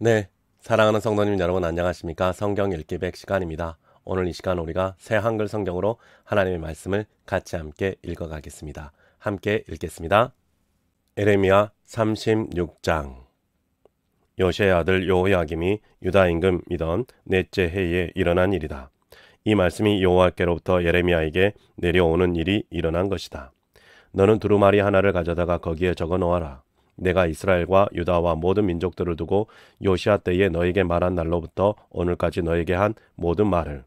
네, 사랑하는 성도님 여러분 안녕하십니까? 성경 읽기 100 시간입니다. 오늘 이 시간 우리가 새 한글 성경으로 하나님의 말씀을 같이 함께 읽어가겠습니다. 함께 읽겠습니다. 에레미야 36장. 요시의 아들 여호야김이 유다 임금이던 넷째 해에 일어난 일이다. 이 말씀이 여호와께로부터 예레미야에게 내려오는 일이 일어난 것이다. 너는 두루마리 하나를 가져다가 거기에 적어 놓아라. 내가 이스라엘과 유다와 모든 민족들을 두고 요시아 때에 너에게 말한 날로부터 오늘까지 너에게 한 모든 말을,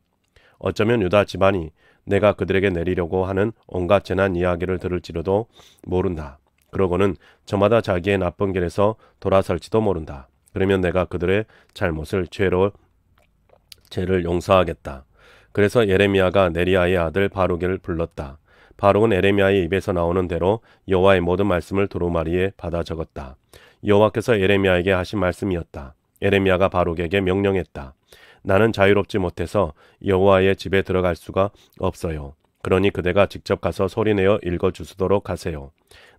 어쩌면 유다 집안이 내가 그들에게 내리려고 하는 온갖 재난 이야기를 들을지라도 모른다. 그러고는 저마다 자기의 나쁜 길에서 돌아설지도 모른다. 그러면 내가 그들의 잘못을 죄를 용서하겠다. 그래서 예레미야가 네리야의 아들 바룩을 불렀다. 바룩은 에레미야의 입에서 나오는 대로 여호와의 모든 말씀을 두루마리에 받아 적었다. 여호와께서 에레미야에게 하신 말씀이었다. 에레미야가 바룩에게 명령했다. 나는 자유롭지 못해서 여호와의 집에 들어갈 수가 없어요. 그러니 그대가 직접 가서 소리내어 읽어주시도록 하세요.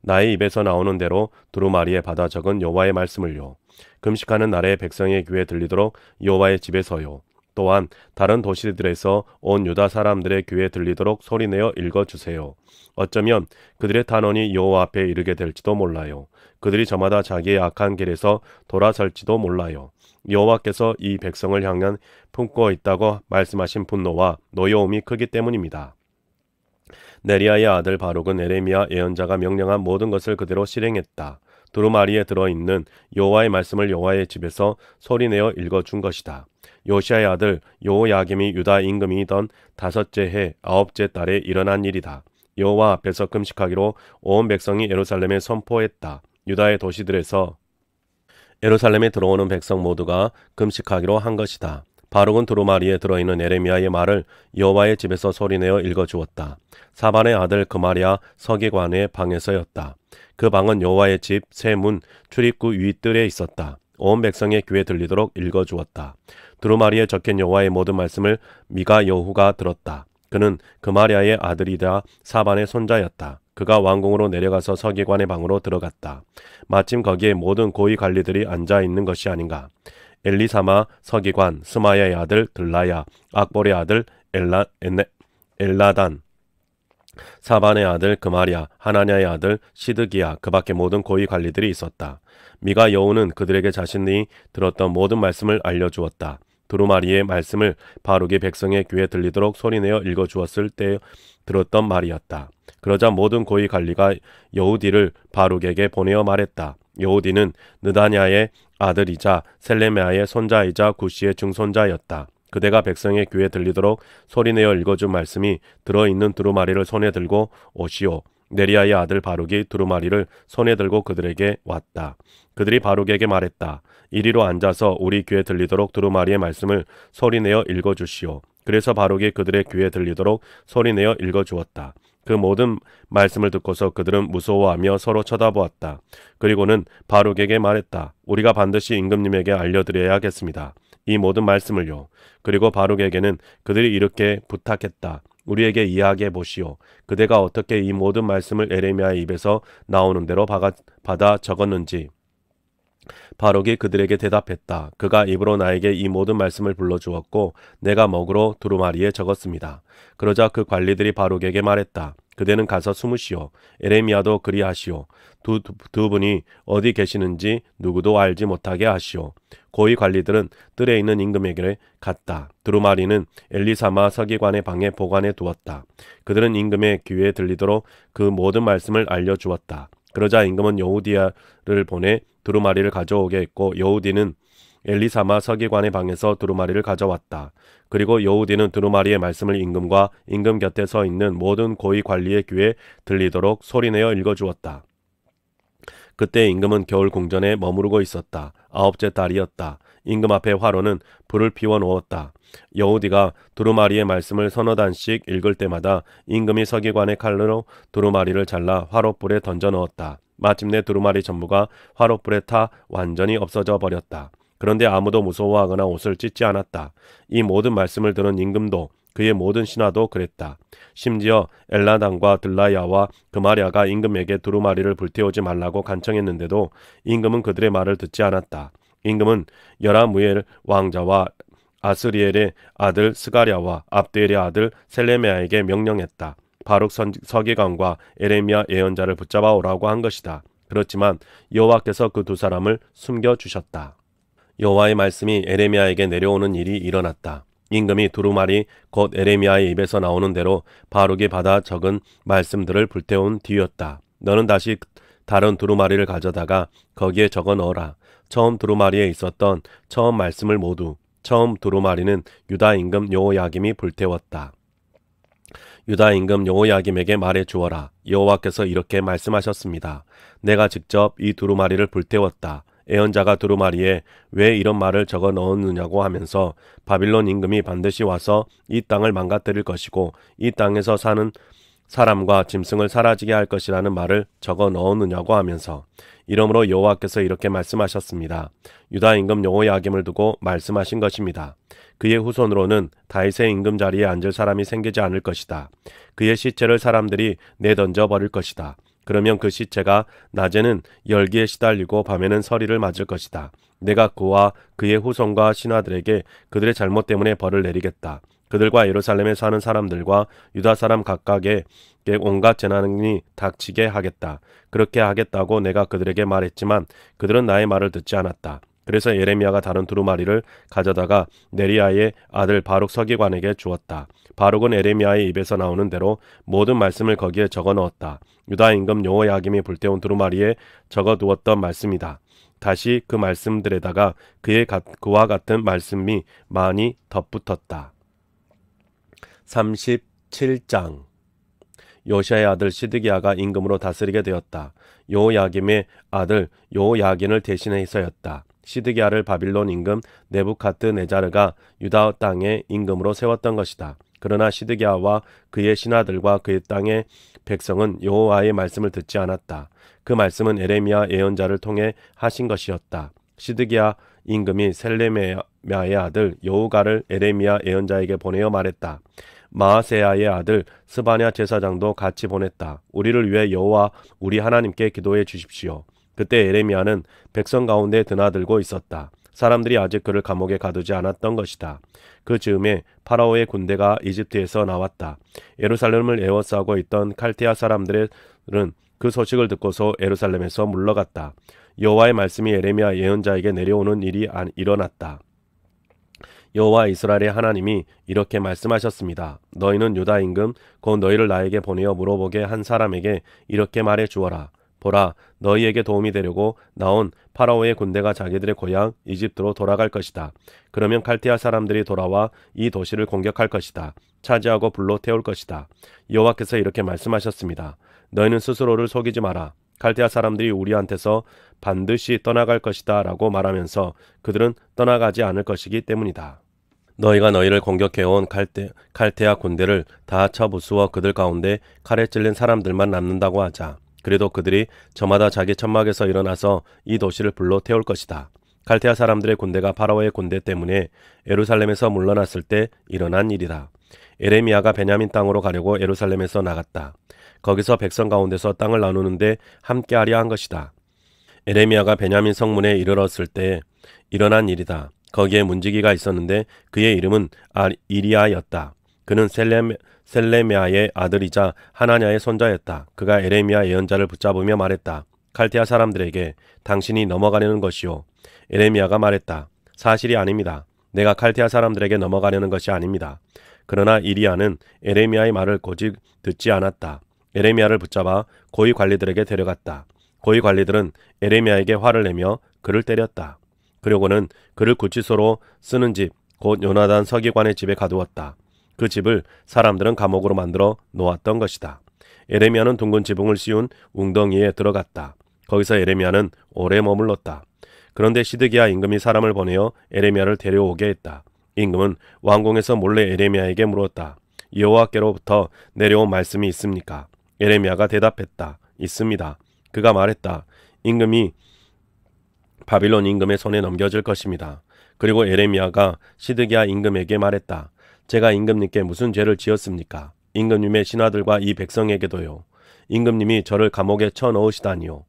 나의 입에서 나오는 대로 두루마리에 받아 적은 여호와의 말씀을요. 금식하는 날에 백성의 귀에 들리도록 여호와의 집에서요. 또한 다른 도시들에서 온 유다 사람들의 귀에 들리도록 소리내어 읽어주세요. 어쩌면 그들의 탄원이 여호와 앞에 이르게 될지도 몰라요. 그들이 저마다 자기의 악한 길에서 돌아설지도 몰라요. 여호와께서 이 백성을 향한 품고 있다고 말씀하신 분노와 노여움이 크기 때문입니다. 네리야의 아들 바룩은 에레미야 예언자가 명령한 모든 것을 그대로 실행했다. 두루마리에 들어있는 여호와의 말씀을 여호와의 집에서 소리내어 읽어준 것이다. 요시아의 아들 여호야김이 유다 임금이던 5째 해 9째 달에 일어난 일이다. 여호와 앞에서 금식하기로 온 백성이 예루살렘에 선포했다. 유다의 도시들에서 예루살렘에 들어오는 백성 모두가 금식하기로 한 것이다. 바룩은 두루마리에 들어있는 에레미야의 말을 여호와의 집에서 소리내어 읽어주었다. 사반의 아들 그마랴 서기관의 방에서였다. 그 방은 여호와의 집 세 문 출입구 윗뜰에 있었다. 온 백성의 귀에 들리도록 읽어주었다. 두루마리에 적힌 여호와의 모든 말씀을 미가 여후가 들었다. 그는 그마랴의 아들이다 사반의 손자였다. 그가 왕궁으로 내려가서 서기관의 방으로 들어갔다. 마침 거기에 모든 고위 관리들이 앉아 있는 것이 아닌가. 엘리사마 서기관, 스마야의 아들 들라야, 악볼의 아들 엘라단, 사반의 아들 그마랴, 하나냐의 아들 시드기야, 그 밖에 모든 고위 관리들이 있었다. 미가 여우는 그들에게 자신이 들었던 모든 말씀을 알려주었다. 두루마리의 말씀을 바룩이 백성의 귀에 들리도록 소리내어 읽어주었을 때 들었던 말이었다. 그러자 모든 고위 관리가 여우디를 바룩에게 보내어 말했다. 여우디는 느다냐의 아들이자 셀레메아의 손자이자 구시의 증손자였다. 그대가 백성의 귀에 들리도록 소리내어 읽어준 말씀이 들어있는 두루마리를 손에 들고 오시오. 네리야의 아들 바룩이 두루마리를 손에 들고 그들에게 왔다. 그들이 바룩에게 말했다. 이리로 앉아서 우리 귀에 들리도록 두루마리의 말씀을 소리내어 읽어주시오. 그래서 바룩이 그들의 귀에 들리도록 소리내어 읽어주었다. 그 모든 말씀을 듣고서 그들은 무서워하며 서로 쳐다보았다. 그리고는 바룩에게 말했다. 우리가 반드시 임금님에게 알려드려야겠습니다. 이 모든 말씀을요. 그리고 바룩에게는 그들이 이렇게 부탁했다. 우리에게 이야기해 보시오. 그대가 어떻게 이 모든 말씀을 에레미야의 입에서 나오는 대로 받아 적었는지. 바룩이 그들에게 대답했다. 그가 입으로 나에게 이 모든 말씀을 불러주었고 내가 먹으로 두루마리에 적었습니다. 그러자 그 관리들이 바룩에게 말했다. 그대는 가서 숨으시오. 에레미야도 그리하시오. 두 분이 어디 계시는지 누구도 알지 못하게 하시오. 고위 관리들은 뜰에 있는 임금에게 갔다. 두루마리는 엘리사마 서기관의 방에 보관해 두었다. 그들은 임금의 귀에 들리도록 그 모든 말씀을 알려주었다. 그러자 임금은 여우디야를 보내 두루마리를 가져오게 했고 여우디는 엘리사마 서기관의 방에서 두루마리를 가져왔다. 그리고 여우디는 두루마리의 말씀을 임금과 임금 곁에 서 있는 모든 고위 관리의 귀에 들리도록 소리내어 읽어주었다. 그때 임금은 겨울 궁전에 머무르고 있었다. 9째 달이었다. 임금 앞에 화로는 불을 피워 놓았다. 여우디가 두루마리의 말씀을 서너 단씩 읽을 때마다 임금이 서기관의 칼로 두루마리를 잘라 화롯불에 던져 넣었다. 마침내 두루마리 전부가 화롯불에 타 완전히 없어져 버렸다. 그런데 아무도 무서워하거나 옷을 찢지 않았다. 이 모든 말씀을 들은 임금도 그의 모든 신하도 그랬다. 심지어 엘라단과 들라야와 그마랴가 임금에게 두루마리를 불태우지 말라고 간청했는데도 임금은 그들의 말을 듣지 않았다. 임금은 여라무엘 왕자와 아스리엘의 아들 스가랴와 압두엘의 아들 셀레메야에게 명령했다. 바룩 서기관과 에레미야 예언자를 붙잡아 오라고 한 것이다. 그렇지만 여호와께서 그 두 사람을 숨겨주셨다. 여호와의 말씀이 에레미야에게 내려오는 일이 일어났다. 임금이 두루마리 곧 에레미야의 입에서 나오는 대로 바룩이 받아 적은 말씀들을 불태운 뒤였다. 너는 다시 다른 두루마리를 가져다가 거기에 적어 넣어라. 처음 두루마리에 있었던 처음 말씀을 모두. 처음 두루마리는 유다 임금 여호야김이 불태웠다. 유다 임금 여호야김에게 말해 주어라. 여호와께서 이렇게 말씀하셨습니다. 내가 직접 이 두루마리를 불태웠다. 예언자가 두루마리에 왜 이런 말을 적어 넣었느냐고 하면서 바빌론 임금이 반드시 와서 이 땅을 망가뜨릴 것이고 이 땅에서 사는 사람과 짐승을 사라지게 할 것이라는 말을 적어 넣었느냐고 하면서 이러므로 여호와께서 이렇게 말씀하셨습니다. 유다 임금 여호야김을 두고 말씀하신 것입니다. 그의 후손으로는 다윗의 임금 자리에 앉을 사람이 생기지 않을 것이다. 그의 시체를 사람들이 내던져 버릴 것이다. 그러면 그 시체가 낮에는 열기에 시달리고 밤에는 서리를 맞을 것이다. 내가 그와 그의 후손과 신하들에게 그들의 잘못 때문에 벌을 내리겠다. 그들과 예루살렘에 사는 사람들과 유다 사람 각각에게 온갖 재난이 닥치게 하겠다. 그렇게 하겠다고 내가 그들에게 말했지만 그들은 나의 말을 듣지 않았다. 그래서 예레미야가 다른 두루마리를 가져다가 네리야의 아들 바룩 서기관에게 주었다. 바룩은 에레미야의 입에서 나오는 대로 모든 말씀을 거기에 적어 넣었다. 유다 임금 여호야김이 불태운 두루마리에 적어 두었던 말씀이다. 다시 그 말씀들에다가 그와 같은 말씀이 많이 덧붙었다. 37장 요시아의 아들 시드기야가 임금으로 다스리게 되었다. 여호야김의 아들 여호야긴을 대신해서였다. 시드기야를 바빌론 임금 네부갓네자르가 유다 땅의 임금으로 세웠던 것이다. 그러나 시드기야와 그의 신하들과 그의 땅의 백성은 여호와의 말씀을 듣지 않았다. 그 말씀은 에레미야 예언자를 통해 하신 것이었다. 시드기야 임금이 셀레메야의 아들 여후가를 에레미야 예언자에게 보내어 말했다. 마아세야의 아들 스바냐 제사장도 같이 보냈다. 우리를 위해 여호와 우리 하나님께 기도해 주십시오. 그때 에레미야는 백성 가운데 드나들고 있었다. 사람들이 아직 그를 감옥에 가두지 않았던 것이다. 그 즈음에 파라오의 군대가 이집트에서 나왔다. 예루살렘을 에워싸고 있던 칼티아 사람들은 그 소식을 듣고서 예루살렘에서 물러갔다. 여호와의 말씀이 에레미야 예언자에게 내려오는 일이 일어났다. 여호와 이스라엘의 하나님이 이렇게 말씀하셨습니다. 너희는 유다 임금 곧 너희를 나에게 보내어 물어보게 한 사람에게 이렇게 말해 주어라. 보라, 너희에게 도움이 되려고 나온 파라오의 군대가 자기들의 고향 이집트로 돌아갈 것이다. 그러면 칼티아 사람들이 돌아와 이 도시를 공격할 것이다. 차지하고 불로 태울 것이다. 여호와께서 이렇게 말씀하셨습니다. 너희는 스스로를 속이지 마라. 칼티아 사람들이 우리한테서 반드시 떠나갈 것이다 라고 말하면서 그들은 떠나가지 않을 것이기 때문이다. 너희가 너희를 공격해온 칼테아 군대를 다 쳐부수어 그들 가운데 칼에 찔린 사람들만 남는다고 하자. 그래도 그들이 저마다 자기 천막에서 일어나서 이 도시를 불로 태울 것이다. 칼테아 사람들의 군대가 파라오의 군대 때문에 예루살렘에서 물러났을 때 일어난 일이다. 에레미야가 베냐민 땅으로 가려고 예루살렘에서 나갔다. 거기서 백성 가운데서 땅을 나누는데 함께하려 한 것이다. 에레미야가 베냐민 성문에 이르렀을 때 일어난 일이다. 거기에 문지기가 있었는데 그의 이름은 이리야였다. 그는 셀레메야의 아들이자 하나냐의 손자였다. 그가 에레미야 예언자를 붙잡으며 말했다. 칼티아 사람들에게 당신이 넘어가려는 것이요. 에레미야가 말했다. 사실이 아닙니다. 내가 칼티아 사람들에게 넘어가려는 것이 아닙니다. 그러나 이리야는 에레미야의 말을 고집 듣지 않았다. 에레미야를 붙잡아 고위 관리들에게 데려갔다. 고위 관리들은 에레미야에게 화를 내며 그를 때렸다. 그리고는 그를 구치소로 쓰는 집, 곧 요나단 서기관의 집에 가두었다. 그 집을 사람들은 감옥으로 만들어 놓았던 것이다. 에레미야는 둥근 지붕을 씌운 웅덩이에 들어갔다. 거기서 에레미야는 오래 머물렀다. 그런데 시드기야 임금이 사람을 보내어 에레미야를 데려오게 했다. 임금은 왕궁에서 몰래 에레미야에게 물었다. 여호와께로부터 내려온 말씀이 있습니까? 에레미야가 대답했다. 있습니다. 그가 말했다. 임금이 바빌론 임금의 손에 넘겨질 것입니다. 그리고 에레미야가 시드기야 임금에게 말했다. 제가 임금님께 무슨 죄를 지었습니까? 임금님의 신하들과 이 백성에게도요. 임금님이 저를 감옥에 쳐넣으시다니요.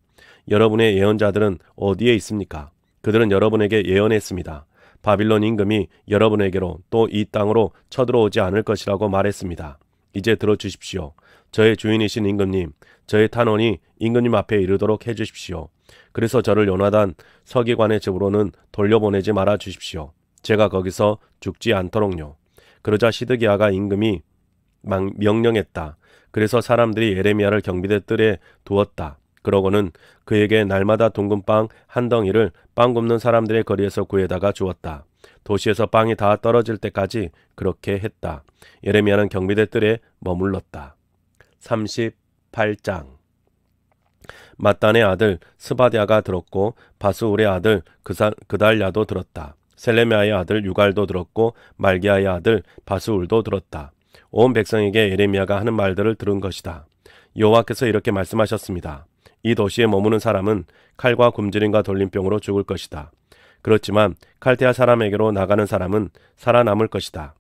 여러분의 예언자들은 어디에 있습니까? 그들은 여러분에게 예언했습니다. 바빌론 임금이 여러분에게로 또 이 땅으로 쳐들어오지 않을 것이라고 말했습니다. 이제 들어주십시오. 저의 주인이신 임금님, 저의 탄원이 임금님 앞에 이르도록 해주십시오. 그래서 저를 요나단 서기관의 집으로는 돌려보내지 말아 주십시오. 제가 거기서 죽지 않도록요. 그러자 시드기야가 임금이 명령했다. 그래서 사람들이 예레미야를 경비대 뜰에 두었다. 그러고는 그에게 날마다 둥근 빵 한 덩이를 빵 굽는 사람들의 거리에서 구해다가 주었다. 도시에서 빵이 다 떨어질 때까지 그렇게 했다. 예레미야는 경비대 뜰에 머물렀다. 38장. mat단의 아들 스바디아가 들었고 바스울의 아들 그달랴도 들었다. 셀레미야의 아들 유갈도 들었고 말기야의 아들 바스울도 들었다. 온 백성에게 예레미야가 하는 말들을 들은 것이다. 여호와께서 이렇게 말씀하셨습니다. 이 도시에 머무는 사람은 칼과 굶주림과 돌림병으로 죽을 것이다. 그렇지만 칼데아 사람에게로 나가는 사람은 살아남을 것이다.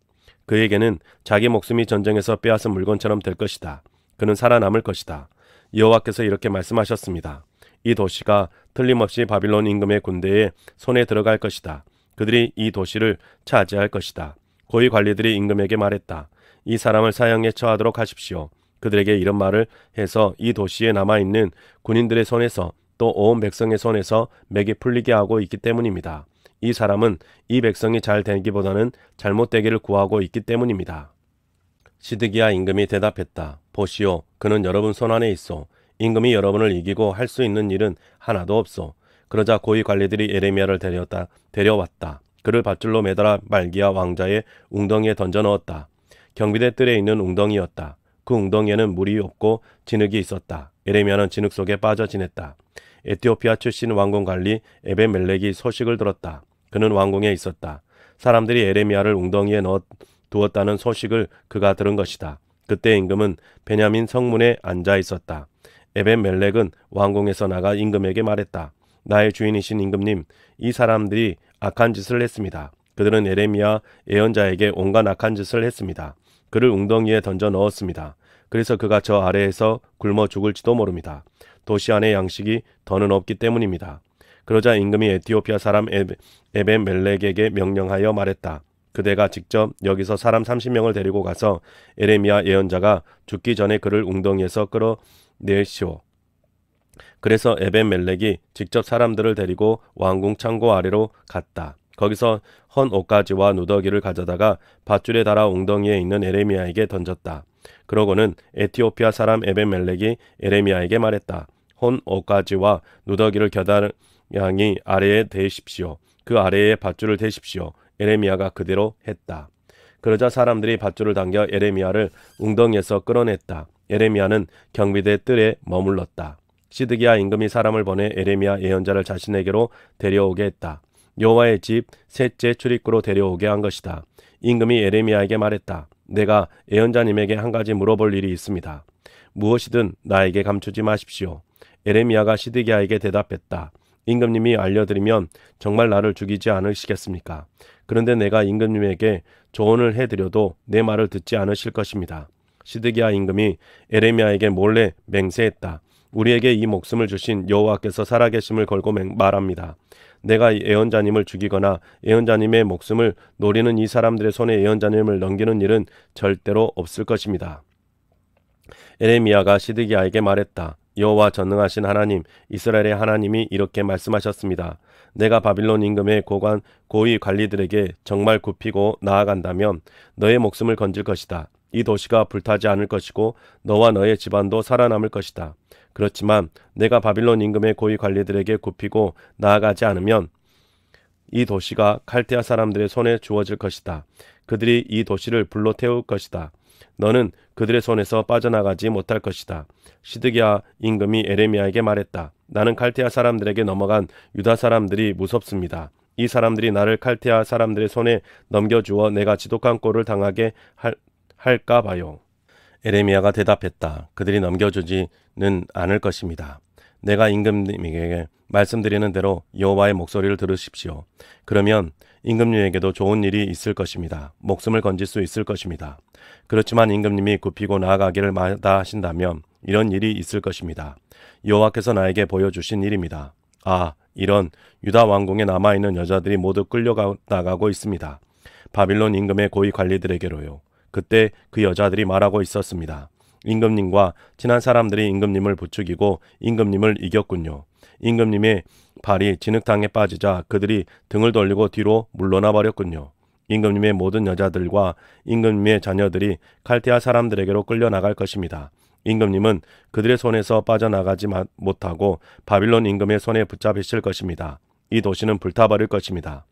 그에게는 자기 목숨이 전쟁에서 빼앗은 물건처럼 될 것이다. 그는 살아남을 것이다. 여호와께서 이렇게 말씀하셨습니다. 이 도시가 틀림없이 바빌론 임금의 군대의 손에 들어갈 것이다. 그들이 이 도시를 차지할 것이다. 고위 관리들이 임금에게 말했다. 이 사람을 사형에 처하도록 하십시오. 그들에게 이런 말을 해서 이 도시에 남아있는 군인들의 손에서 또 온 백성의 손에서 맥이 풀리게 하고 있기 때문입니다. 이 사람은 이 백성이 잘 되기보다는 잘못되기를 구하고 있기 때문입니다. 시드기야 임금이 대답했다. 보시오, 그는 여러분 손안에 있어. 임금이 여러분을 이기고 할 수 있는 일은 하나도 없어. 그러자 고위 관리들이 예레미야를 데려왔다. 그를 밧줄로 매달아 말기야 왕자의 웅덩이에 던져 넣었다. 경비대 뜰에 있는 웅덩이였다. 그 웅덩이에는 물이 없고 진흙이 있었다. 예레미야는 진흙 속에 빠져 지냈다. 에티오피아 출신 왕궁 관리 에벤멜렉이 소식을 들었다. 그는 왕궁에 있었다. 사람들이 예레미야를 웅덩이에 두었다는 소식을 그가 들은 것이다. 그때 임금은 베냐민 성문에 앉아 있었다. 에벤멜렉은 왕궁에서 나가 임금에게 말했다. 나의 주인이신 임금님, 이 사람들이 악한 짓을 했습니다. 그들은 예레미야 예언자에게 온갖 악한 짓을 했습니다. 그를 웅덩이에 던져 넣었습니다. 그래서 그가 저 아래에서 굶어 죽을지도 모릅니다. 도시 안에 양식이 더는 없기 때문입니다. 그러자 임금이 에티오피아 사람 에벤멜렉에게 명령하여 말했다. 그대가 직접 여기서 사람 30명을 데리고 가서 예레미야 예언자가 죽기 전에 그를 웅덩이에서 끌어내시오. 그래서 에벤멜렉이 직접 사람들을 데리고 왕궁 창고 아래로 갔다. 거기서 헌 옷가지와 누더기를 가져다가 밧줄에 달아 웅덩이에 있는 예레미야에게 던졌다. 그러고는 에티오피아 사람 에벤멜렉이 예레미야에게 말했다. 헌 옷가지와 누더기를 겨드랑이 아래에 대십시오. 그 아래에 밧줄을 대십시오. 예레미야가 그대로 했다. 그러자 사람들이 밧줄을 당겨 예레미야를 웅덩이에서 끌어냈다. 예레미야는 경비대 뜰에 머물렀다. 시드기야 임금이 사람을 보내 예레미야 예언자를 자신에게로 데려오게 했다. 여호와의 집 셋째 출입구로 데려오게 한 것이다. 임금이 예레미야에게 말했다. 내가 예언자님에게 한 가지 물어볼 일이 있습니다. 무엇이든 나에게 감추지 마십시오. 예레미야가 시드기야에게 대답했다. 임금님이 알려드리면 정말 나를 죽이지 않으시겠습니까? 그런데 내가 임금님에게 조언을 해드려도 내 말을 듣지 않으실 것입니다. 시드기야 임금이 예레미야에게 몰래 맹세했다. 우리에게 이 목숨을 주신 여호와께서 살아계심을 걸고 말합니다. 내가 예언자님을 죽이거나 예언자님의 목숨을 노리는 이 사람들의 손에 예언자님을 넘기는 일은 절대로 없을 것입니다. 예레미야가 시드기야에게 말했다. 여호와 전능하신 하나님, 이스라엘의 하나님이 이렇게 말씀하셨습니다. 내가 바빌론 임금의 고위 관리들에게 정말 굽히고 나아간다면 너의 목숨을 건질 것이다. 이 도시가 불타지 않을 것이고 너와 너의 집안도 살아남을 것이다. 그렇지만 내가 바빌론 임금의 고위 관리들에게 굽히고 나아가지 않으면 이 도시가 칼데아 사람들의 손에 주어질 것이다. 그들이 이 도시를 불로 태울 것이다. 너는 그들의 손에서 빠져나가지 못할 것이다. 시드기야 임금이 예레미야에게 말했다. 나는 칼데아 사람들에게 넘어간 유다 사람들이 무섭습니다. 이 사람들이 나를 칼데아 사람들의 손에 넘겨주어 내가 지독한 꼴을 당하게 할까 봐요. 예레미야가 대답했다. 그들이 넘겨주지는 않을 것입니다. 내가 임금님에게 말씀드리는 대로 여호와의 목소리를 들으십시오. 그러면 임금님에게도 좋은 일이 있을 것입니다. 목숨을 건질 수 있을 것입니다. 그렇지만 임금님이 굽히고 나아가기를 마다하신다면 이런 일이 있을 것입니다. 여호와께서 나에게 보여주신 일입니다. 아, 이런 유다 왕궁에 남아있는 여자들이 모두 끌려나가고 있습니다. 바빌론 임금의 고위 관리들에게로요. 그때 그 여자들이 말하고 있었습니다. 임금님과 친한 사람들이 임금님을 부추기고 임금님을 이겼군요. 임금님의 발이 진흙탕에 빠지자 그들이 등을 돌리고 뒤로 물러나 버렸군요. 임금님의 모든 여자들과 임금님의 자녀들이 칼데아 사람들에게로 끌려나갈 것입니다. 임금님은 그들의 손에서 빠져나가지 못하고 바빌론 임금의 손에 붙잡히실 것입니다. 이 도시는 불타버릴 것입니다.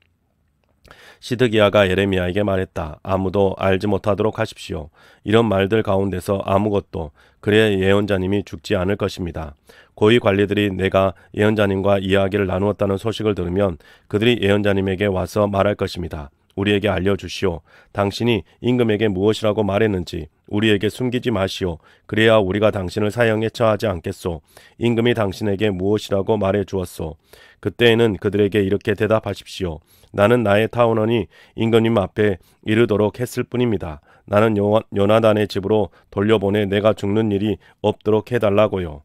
시드기야가 예레미야에게 말했다. 아무도 알지 못하도록 하십시오. 이런 말들 가운데서 아무것도 그의 예언자님이 죽지 않을 것입니다. 고위 관리들이 내가 예언자님과 이야기를 나누었다는 소식을 들으면 그들이 예언자님에게 와서 말할 것입니다. 우리에게 알려주시오. 당신이 임금에게 무엇이라고 말했는지 우리에게 숨기지 마시오. 그래야 우리가 당신을 사형에 처하지 않겠소. 임금이 당신에게 무엇이라고 말해 주었소. 그때에는 그들에게 이렇게 대답하십시오. 나는 나의 타원원이 임금님 앞에 이르도록 했을 뿐입니다. 나는 요나단의 집으로 돌려보내 내가 죽는 일이 없도록 해달라고요.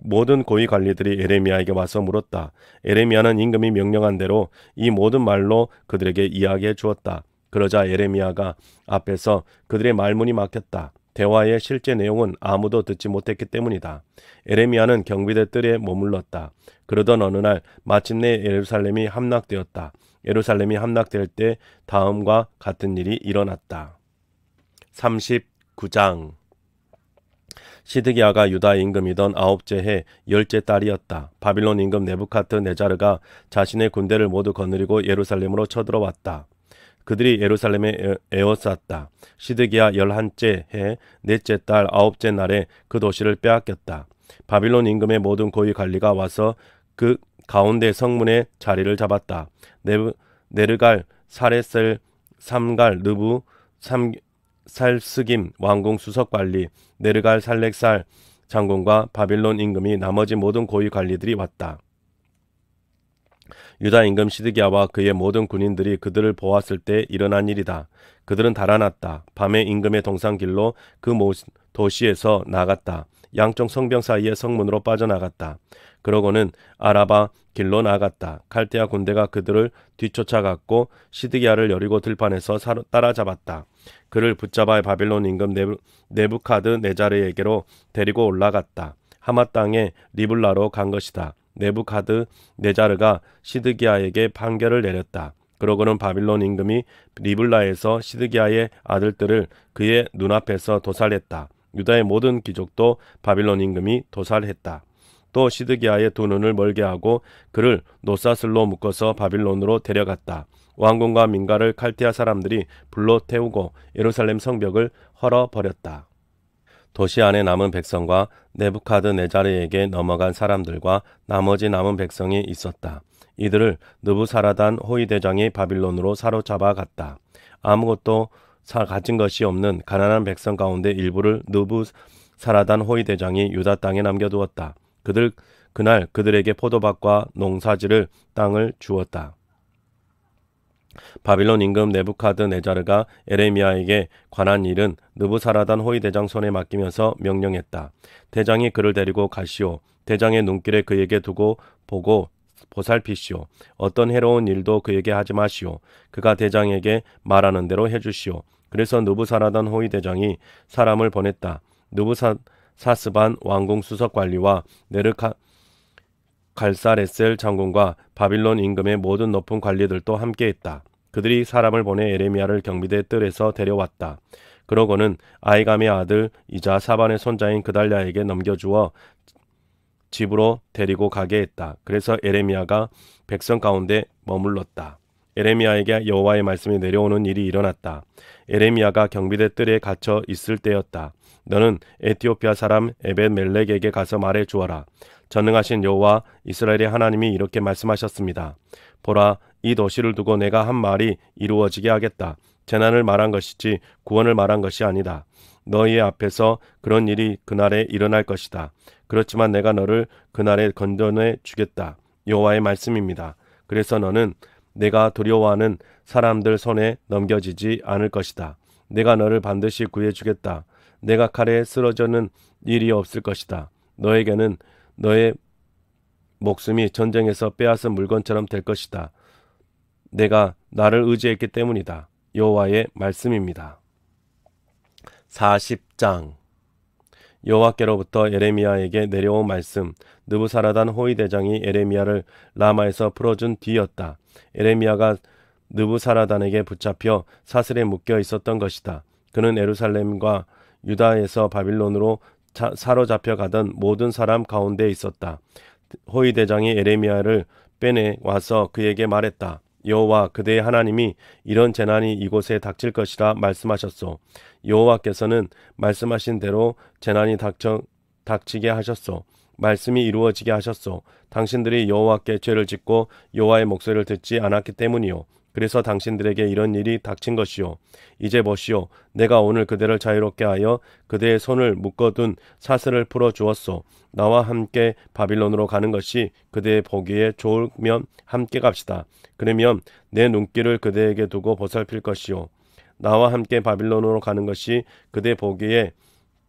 모든 고위 관리들이 에레미야에게 와서 물었다. 에레미야는 임금이 명령한 대로 이 모든 말로 그들에게 이야기해 주었다. 그러자 에레미야가 앞에서 그들의 말문이 막혔다. 대화의 실제 내용은 아무도 듣지 못했기 때문이다. 에레미야는 경비대 뜰에 머물렀다. 그러던 어느 날 마침내 예루살렘이 함락되었다. 예루살렘이 함락될 때 다음과 같은 일이 일어났다. 39장 시드기야가 유다 임금이던 9째 해 10째 딸이었다. 바빌론 임금 네부카드네자르가 자신의 군대를 모두 거느리고 예루살렘으로 쳐들어왔다. 그들이 예루살렘에 에워쌌다. 시드기야 11째 해 넷째 달 9째 날에 그 도시를 빼앗겼다. 바빌론 임금의 모든 고위 관리가 와서 그 가운데 성문에 자리를 잡았다. 네르갈, 사레셀, 삼갈, 느부, 살스김 왕궁 수석관리, 네르갈 살렉살 장군과 바빌론 임금이 나머지 모든 고위 관리들이 왔다. 유다 임금 시드기야와 그의 모든 군인들이 그들을 보았을 때 일어난 일이다. 그들은 달아났다. 밤에 임금의 동산길로 그 도시에서 나갔다. 양쪽 성벽 사이의 성문으로 빠져나갔다. 그러고는 아라바 길로 나갔다. 칼데아 군대가 그들을 뒤쫓아갔고 시드기야를 여리고 들판에서 따라잡았다. 그를 붙잡아 바빌론 임금 네부카드네자르에게로 데리고 올라갔다. 하맛 땅의 리블라로 간 것이다. 네부카드네자르가 시드기야에게 판결을 내렸다. 그러고는 바빌론 임금이 리블라에서 시드기야의 아들들을 그의 눈앞에서 도살했다. 유다의 모든 귀족도 바빌론 임금이 도살했다. 또 시드기야의 두 눈을 멀게 하고 그를 노사슬로 묶어서 바빌론으로 데려갔다. 왕궁과 민가를 칼데아 사람들이 불로 태우고 예루살렘 성벽을 헐어버렸다. 도시 안에 남은 백성과 네부카드네자르에게 넘어간 사람들과 나머지 남은 백성이 있었다. 이들을 느부사라단 호위대장이 바빌론으로 사로잡아 갔다. 아무것도 가진 것이 없는 가난한 백성 가운데 일부를 느부사라단 호위대장이 유다 땅에 남겨두었다. 그날 그들에게 포도밭과 농사지를 땅을 주었다. 바빌론 임금 네부카드네자르가 에레미야에게 관한 일은 느부사라단 호위대장 손에 맡기면서 명령했다. 대장이 그를 데리고 가시오. 대장의 눈길에 그에게 두고 보고 보살피시오. 어떤 해로운 일도 그에게 하지 마시오. 그가 대장에게 말하는 대로 해주시오. 그래서 느부사라단 호위대장이 사람을 보냈다. 느부사스반 왕궁 수석관리와 갈사레셀 장군과 바빌론 임금의 모든 높은 관리들도 함께했다. 그들이 사람을 보내 에레미야를 경비대 뜰에서 데려왔다. 그러고는 아이감의 아들이자 사반의 손자인 그달랴에게 넘겨주어 집으로 데리고 가게 했다. 그래서 에레미야가 백성 가운데 머물렀다. 에레미야에게 여호와의 말씀이 내려오는 일이 일어났다. 에레미야가 경비대 뜰에 갇혀 있을 때였다. 너는 에티오피아 사람 에벳멜렉에게 가서 말해 주어라. 전능하신 여호와 이스라엘의 하나님이 이렇게 말씀하셨습니다. 보라, 이 도시를 두고 내가 한 말이 이루어지게 하겠다. 재난을 말한 것이지 구원을 말한 것이 아니다. 너희의 앞에서 그런 일이 그날에 일어날 것이다. 그렇지만 내가 너를 그날에 건져내 주겠다. 여호와의 말씀입니다. 그래서 너는 내가 두려워하는 사람들 손에 넘겨지지 않을 것이다. 내가 너를 반드시 구해주겠다. 내가 칼에 쓰러져는 일이 없을 것이다. 너에게는 너의 목숨이 전쟁에서 빼앗은 물건처럼 될 것이다. 내가 나를 의지했기 때문이다. 여호와의 말씀입니다. 40장 여호와께로부터 에레미야에게 내려온 말씀. 느부사라단 호위 대장이 에레미야를 라마에서 풀어준 뒤였다. 에레미야가 느부사라단에게 붙잡혀 사슬에 묶여 있었던 것이다. 그는 예루살렘과 유다에서 바빌론으로 사로잡혀 가던 모든 사람 가운데 있었다. 호위 대장이 에레미야를 빼내 와서 그에게 말했다. 여호와 그대의 하나님이 이런 재난이 이곳에 닥칠 것이라 말씀하셨소. 여호와께서는 말씀하신 대로 재난이 닥치게 하셨소. 말씀이 이루어지게 하셨소. 당신들이 여호와께 죄를 짓고 여호와의 목소리를 듣지 않았기 때문이요. 그래서 당신들에게 이런 일이 닥친 것이요. 이제 보시오. 내가 오늘 그대를 자유롭게 하여 그대의 손을 묶어둔 사슬을 풀어 주었소. 나와 함께 바빌론으로 가는 것이 그대의 보기에 좋으면 함께 갑시다. 그러면 내 눈길을 그대에게 두고 보살필 것이요. 나와 함께 바빌론으로 가는 것이 그대 보기에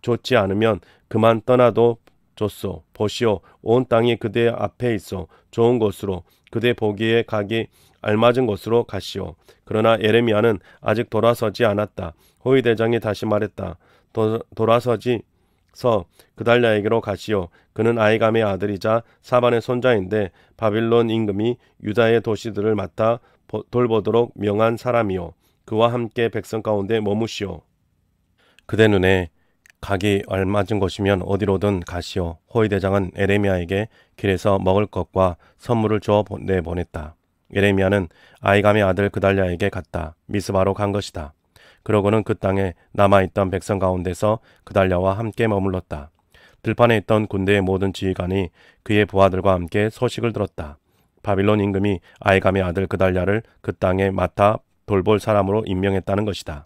좋지 않으면 그만 떠나도 좋소. 보시오. 온 땅이 그대 앞에 있어 좋은 곳으로 그대 보기에 가기 알맞은 곳으로 가시오. 그러나 에레미야는 아직 돌아서지 않았다. 호위 대장이 다시 말했다. 돌아서서 그달랴에게로 가시오. 그는 아히감의 아들이자 사반의 손자인데 바빌론 임금이 유다의 도시들을 맡아 돌보도록 명한 사람이요. 그와 함께 백성 가운데 머무시오. 그대 눈에 가기 알맞은 곳이면 어디로든 가시오. 호위 대장은 에레미야에게 길에서 먹을 것과 선물을 주어 내보냈다. 에레미야는 아히감의 아들 그달랴에게 갔다. 미스바로 간 것이다. 그러고는 그 땅에 남아있던 백성 가운데서 그달랴와 함께 머물렀다. 들판에 있던 군대의 모든 지휘관이 그의 부하들과 함께 소식을 들었다. 바빌론 임금이 아히감의 아들 그달랴를 그 땅에 맡아 돌볼 사람으로 임명했다는 것이다.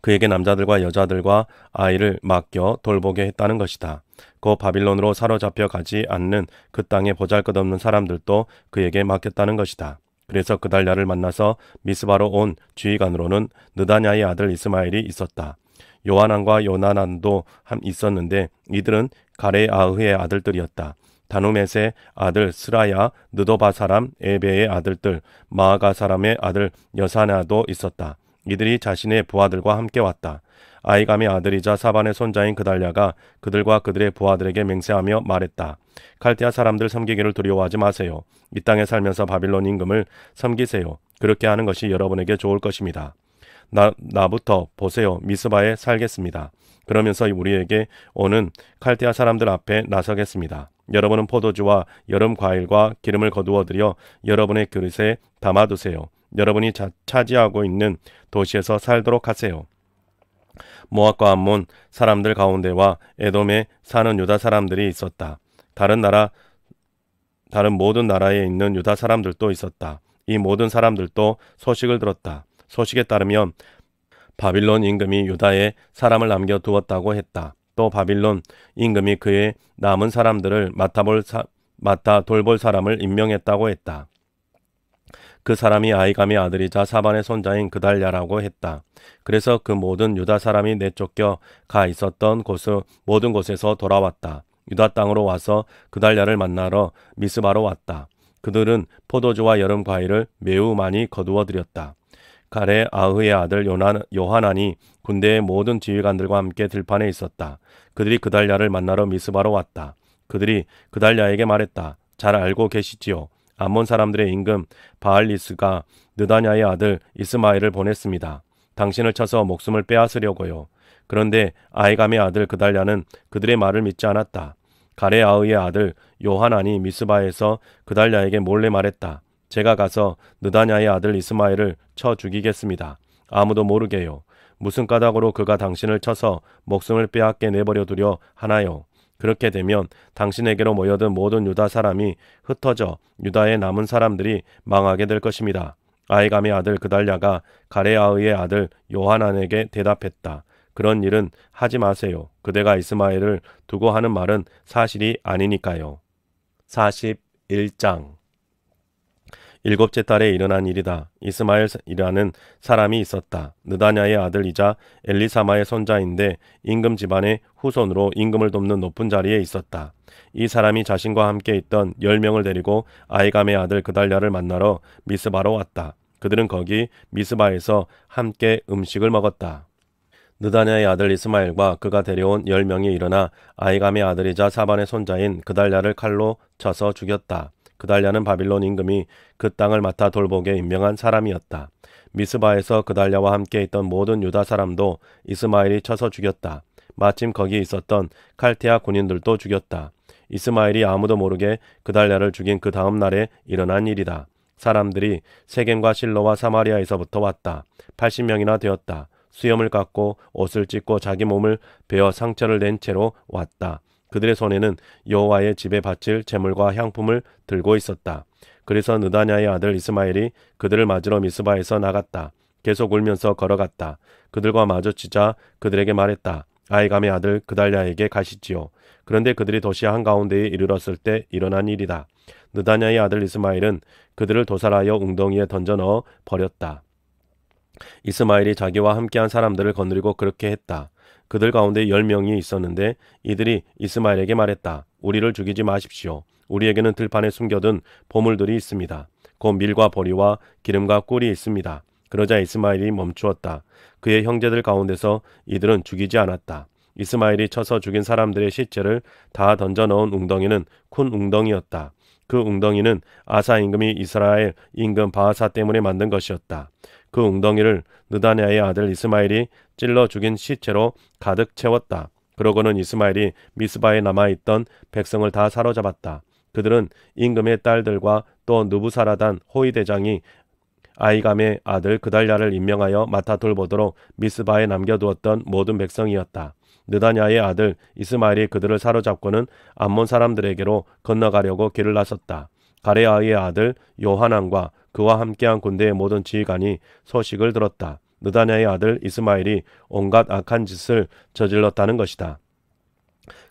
그에게 남자들과 여자들과 아이를 맡겨 돌보게 했다는 것이다. 곧 바빌론으로 사로잡혀 가지 않는 그 땅에 보잘것없는 사람들도 그에게 맡겼다는 것이다. 그래서 그달랴를 만나서 미스바로 온 지휘관으로는 느다냐의 아들 이스마엘이 있었다. 요하난과 요나난도 있었는데 이들은 가레 아흐의 아들들이었다. 다누멧의 아들 스라야, 느도바 사람 에베의 아들들, 마아가 사람의 아들 여사나도 있었다. 이들이 자신의 부하들과 함께 왔다. 아히감의 아들이자 사반의 손자인 그달랴가 그들과 그들의 부하들에게 맹세하며 말했다. 칼데아 사람들 섬기기를 두려워하지 마세요. 이 땅에 살면서 바빌론 임금을 섬기세요. 그렇게 하는 것이 여러분에게 좋을 것입니다. 나부터 보세요. 미스바에 살겠습니다. 그러면서 우리에게 오는 칼데아 사람들 앞에 나서겠습니다. 여러분은 포도주와 여름 과일과 기름을 거두어 들여 여러분의 그릇에 담아두세요. 여러분이 차지하고 있는 도시에서 살도록 하세요. 모압과 암몬 사람들 가운데와 에돔에 사는 유다 사람들이 있었다. 다른 모든 나라에 있는 유다 사람들도 있었다. 이 모든 사람들도 소식을 들었다. 소식에 따르면 바빌론 임금이 유다에 사람을 남겨두었다고 했다. 또 바빌론 임금이 그의 남은 사람들을 맡아 돌볼 사람을 임명했다고 했다. 그 사람이 아히감의 아들이자 사반의 손자인 그달랴라고 했다. 그래서 그 모든 유다 사람이 내쫓겨 가 있었던 모든 곳에서 돌아왔다. 유다 땅으로 와서 그달랴를 만나러 미스바로 왔다. 그들은 포도주와 여름 과일을 매우 많이 거두어 들였다. 가레 아흐의 아들 요하난이 군대의 모든 지휘관들과 함께 들판에 있었다. 그들이 그달랴를 만나러 미스바로 왔다. 그들이 그달랴에게 말했다. 잘 알고 계시지요. 암몬 사람들의 임금 바알리스가 느다냐의 아들 이스마엘을 보냈습니다. 당신을 쳐서 목숨을 빼앗으려고요. 그런데 아히감의 아들 그달랴는 그들의 말을 믿지 않았다. 가레 아흐의 아들 요하난이 미스바에서 그달랴에게 몰래 말했다. 제가 가서 느다냐의 아들 이스마엘을 쳐 죽이겠습니다. 아무도 모르게요. 무슨 까닭으로 그가 당신을 쳐서 목숨을 빼앗게 내버려 두려 하나요? 그렇게 되면 당신에게로 모여든 모든 유다 사람이 흩어져 유다의 남은 사람들이 망하게 될 것입니다. 아히감의 아들 그달랴가 가레아의 아들 요하난에게 대답했다. 그런 일은 하지 마세요. 그대가 이스마엘을 두고 하는 말은 사실이 아니니까요. 41장 일곱째 달에 일어난 일이다. 이스마엘이라는 사람이 있었다. 느다냐의 아들이자 엘리사마의 손자인데 임금 집안의 후손으로 임금을 돕는 높은 자리에 있었다. 이 사람이 자신과 함께 있던 10명을 데리고 아히감의 아들 그달랴를 만나러 미스바로 왔다. 그들은 거기 미스바에서 함께 음식을 먹었다. 느다냐의 아들 이스마엘과 그가 데려온 10명이 일어나 아히감의 아들이자 사반의 손자인 그달랴를 칼로 쳐서 죽였다. 그달랴는 바빌론 임금이 그 땅을 맡아 돌보게 임명한 사람이었다. 미스바에서 그달랴와 함께 있던 모든 유다 사람도 이스마엘이 쳐서 죽였다. 마침 거기 있었던 칼테아 군인들도 죽였다. 이스마엘이 아무도 모르게 그달랴를 죽인 그 다음 날에 일어난 일이다. 사람들이 세겜과 실로와 사마리아에서부터 왔다. 80명이나 되었다. 수염을 깎고 옷을 찢고 자기 몸을 베어 상처를 낸 채로 왔다. 그들의 손에는 여호와의 집에 바칠 제물과 향품을 들고 있었다. 그래서 느다냐의 아들 이스마엘이 그들을 맞으러 미스바에서 나갔다. 계속 울면서 걸어갔다. 그들과 마주치자 그들에게 말했다. 아히감의 아들 그달랴에게 가시지요. 그런데 그들이 도시 한가운데에 이르렀을 때 일어난 일이다. 느다냐의 아들 이스마엘은 그들을 도살하여 웅덩이에 던져 넣어 버렸다. 이스마엘이 자기와 함께한 사람들을 거느리고 그렇게 했다. 그들 가운데 10명이 있었는데 이들이 이스마엘에게 말했다. 우리를 죽이지 마십시오. 우리에게는 들판에 숨겨둔 보물들이 있습니다. 곧 밀과 보리와 기름과 꿀이 있습니다. 그러자 이스마엘이 멈추었다. 그의 형제들 가운데서 이들은 죽이지 않았다. 이스마엘이 쳐서 죽인 사람들의 시체를 다 던져 넣은 웅덩이는 큰 웅덩이였다. 그 웅덩이는 아사 임금이 이스라엘 임금 바하사 때문에 만든 것이었다. 그 웅덩이를 느다냐의 아들 이스마엘이 찔러 죽인 시체로 가득 채웠다. 그러고는 이스마엘이 미스바에 남아있던 백성을 다 사로잡았다. 그들은 임금의 딸들과 또 느부사라단 호위 대장이 아히감의 아들 그달랴를 임명하여 맡아 돌보도록 미스바에 남겨두었던 모든 백성이었다. 느다냐의 아들 이스마엘이 그들을 사로잡고는 암몬 사람들에게로 건너가려고 길을 나섰다. 가레아의 아들 요하난과 그와 함께한 군대의 모든 지휘관이 소식을 들었다. 느다냐의 아들 이스마엘이 온갖 악한 짓을 저질렀다는 것이다.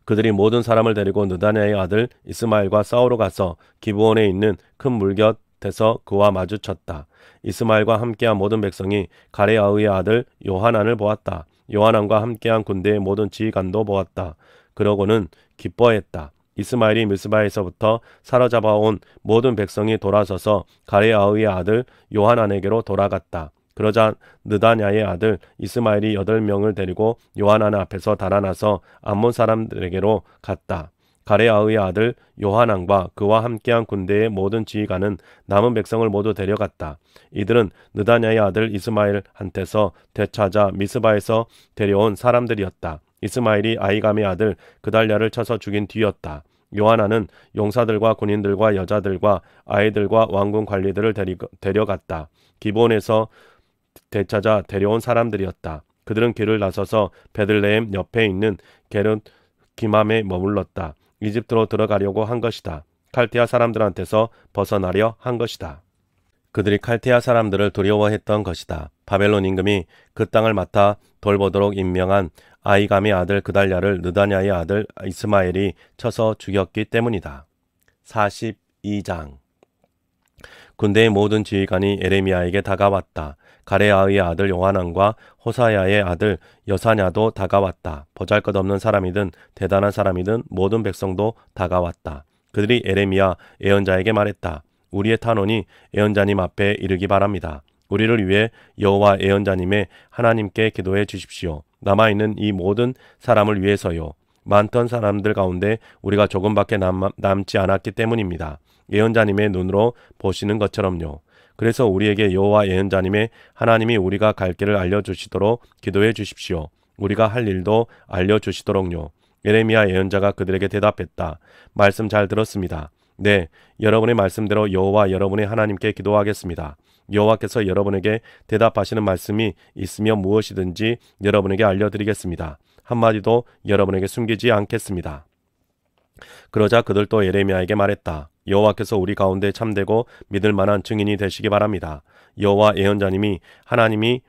그들이 모든 사람을 데리고 느다냐의 아들 이스마엘과 싸우러 가서 기브온에 있는 큰 물곁에서 그와 마주쳤다. 이스마엘과 함께한 모든 백성이 가레아의 아들 요하난을 보았다. 요하난과 함께한 군대의 모든 지휘관도 보았다. 그러고는 기뻐했다. 이스마엘이 미스바에서부터 사로잡아온 모든 백성이 돌아서서 가레아의 아들 요하난에게로 돌아갔다. 그러자 느다냐의 아들 이스마엘이 8명을 데리고 요하난 앞에서 달아나서 암몬 사람들에게로 갔다. 가레아의 아들 요하난과 그와 함께한 군대의 모든 지휘관은 남은 백성을 모두 데려갔다. 이들은 느다냐의 아들 이스마엘한테서 되찾아 미스바에서 데려온 사람들이었다. 이스마엘이 아히감의 아들 그달랴를 쳐서 죽인 뒤였다. 요하난은 용사들과 군인들과 여자들과 아이들과 왕궁 관리들을 데려갔다. 기브온에서 되찾아 데려온 사람들이었다. 그들은 길을 나서서 베들레헴 옆에 있는 게르 기맘에 머물렀다. 이집트로 들어가려고 한 것이다. 칼테아 사람들한테서 벗어나려 한 것이다. 그들이 칼테아 사람들을 두려워했던 것이다. 바벨론 임금이 그 땅을 맡아 돌보도록 임명한 아히감의 아들 그달랴를 느다냐의 아들 이스마엘이 쳐서 죽였기 때문이다. 42장 군대의 모든 지휘관이 에레미야에게 다가왔다. 가레아의 아들 요하난과 호사야의 아들 여사냐도 다가왔다. 보잘것없는 사람이든 대단한 사람이든 모든 백성도 다가왔다. 그들이 에레미야 예언자에게 말했다. 우리의 탄원이 예언자님 앞에 이르기 바랍니다. 우리를 위해 여호와 예언자님의 하나님께 기도해 주십시오. 남아있는 이 모든 사람을 위해서요. 많던 사람들 가운데 우리가 조금밖에 남지 않았기 때문입니다. 예언자님의 눈으로 보시는 것처럼요. 그래서 우리에게 여호와 예언자님의 하나님이 우리가 갈 길을 알려주시도록 기도해 주십시오. 우리가 할 일도 알려주시도록요. 예레미야 예언자가 그들에게 대답했다. 말씀 잘 들었습니다. 네, 여러분의 말씀대로 여호와 여러분의 하나님께 기도하겠습니다. 여호와께서 여러분에게 대답하시는 말씀이 있으면 무엇이든지 여러분에게 알려드리겠습니다. 한마디도 여러분에게 숨기지 않겠습니다. 그러자 그들도 예레미야에게 말했다. 여호와께서 우리 가운데 참되고 믿을 만한 증인이 되시기 바랍니다. 여호와 예언자님이 하나님이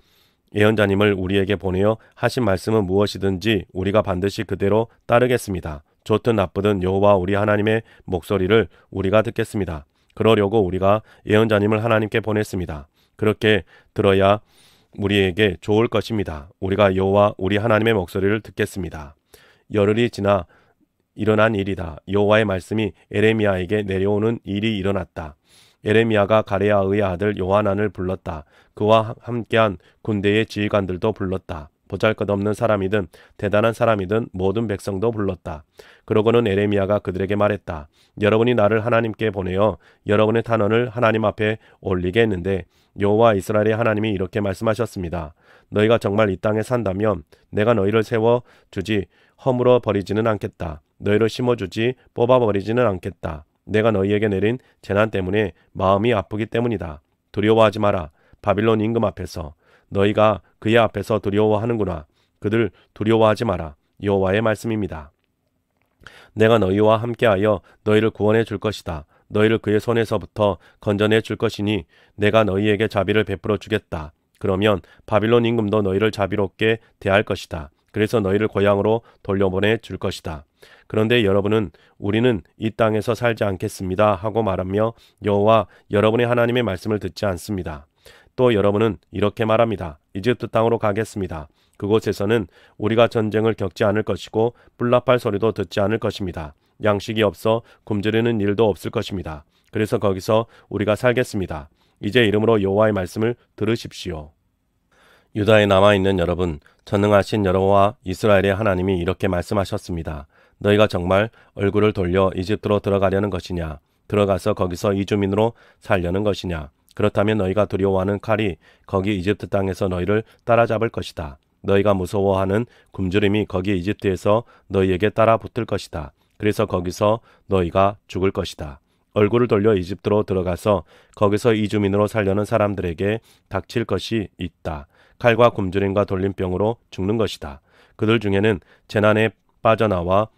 예언자님을 우리에게 보내어 하신 말씀은 무엇이든지 우리가 반드시 그대로 따르겠습니다. 좋든 나쁘든 여호와 우리 하나님의 목소리를 우리가 듣겠습니다. 그러려고 우리가 예언자님을 하나님께 보냈습니다. 그렇게 들어야 우리에게 좋을 것입니다. 우리가 여호와 우리 하나님의 목소리를 듣겠습니다. 열흘이 지나 일어난 일이다. 여호와의 말씀이 에레미야에게 내려오는 일이 일어났다. 에레미야가 가레야의 아들 요하난을 불렀다. 그와 함께한 군대의 지휘관들도 불렀다. 보잘것없는 사람이든 대단한 사람이든 모든 백성도 불렀다. 그러고는 에레미야가 그들에게 말했다. 여러분이 나를 하나님께 보내어 여러분의 탄원을 하나님 앞에 올리게 했는데 여호와 이스라엘의 하나님이 이렇게 말씀하셨습니다. 너희가 정말 이 땅에 산다면 내가 너희를 세워주지 허물어 버리지는 않겠다. 너희를 심어주지 뽑아버리지는 않겠다. 내가 너희에게 내린 재난 때문에 마음이 아프기 때문이다. 두려워하지 마라. 바빌론 임금 앞에서 너희가 그의 앞에서 두려워하는구나. 그들 두려워하지 마라. 여호와의 말씀입니다. 내가 너희와 함께하여 너희를 구원해 줄 것이다. 너희를 그의 손에서부터 건져내 줄 것이니 내가 너희에게 자비를 베풀어 주겠다. 그러면 바빌론 임금도 너희를 자비롭게 대할 것이다. 그래서 너희를 고향으로 돌려보내 줄 것이다. 그런데 여러분은 우리는 이 땅에서 살지 않겠습니다 하고 말하며 여호와 여러분의 하나님의 말씀을 듣지 않습니다. 또 여러분은 이렇게 말합니다. 이집트 땅으로 가겠습니다. 그곳에서는 우리가 전쟁을 겪지 않을 것이고 뿔나팔 소리도 듣지 않을 것입니다. 양식이 없어 굶주리는 일도 없을 것입니다. 그래서 거기서 우리가 살겠습니다. 이제 이름으로 여호와의 말씀을 들으십시오. 유다에 남아있는 여러분, 전능하신 여호와 이스라엘의 하나님이 이렇게 말씀하셨습니다. 너희가 정말 얼굴을 돌려 이집트로 들어가려는 것이냐? 들어가서 거기서 이주민으로 살려는 것이냐? 그렇다면 너희가 두려워하는 칼이 거기 이집트 땅에서 너희를 따라잡을 것이다. 너희가 무서워하는 굶주림이 거기 이집트에서 너희에게 따라 붙을 것이다. 그래서 거기서 너희가 죽을 것이다. 얼굴을 돌려 이집트로 들어가서 거기서 이주민으로 살려는 사람들에게 닥칠 것이 있다. 칼과 굶주림과 돌림병으로 죽는 것이다. 그들 중에는 재난에 빠져나와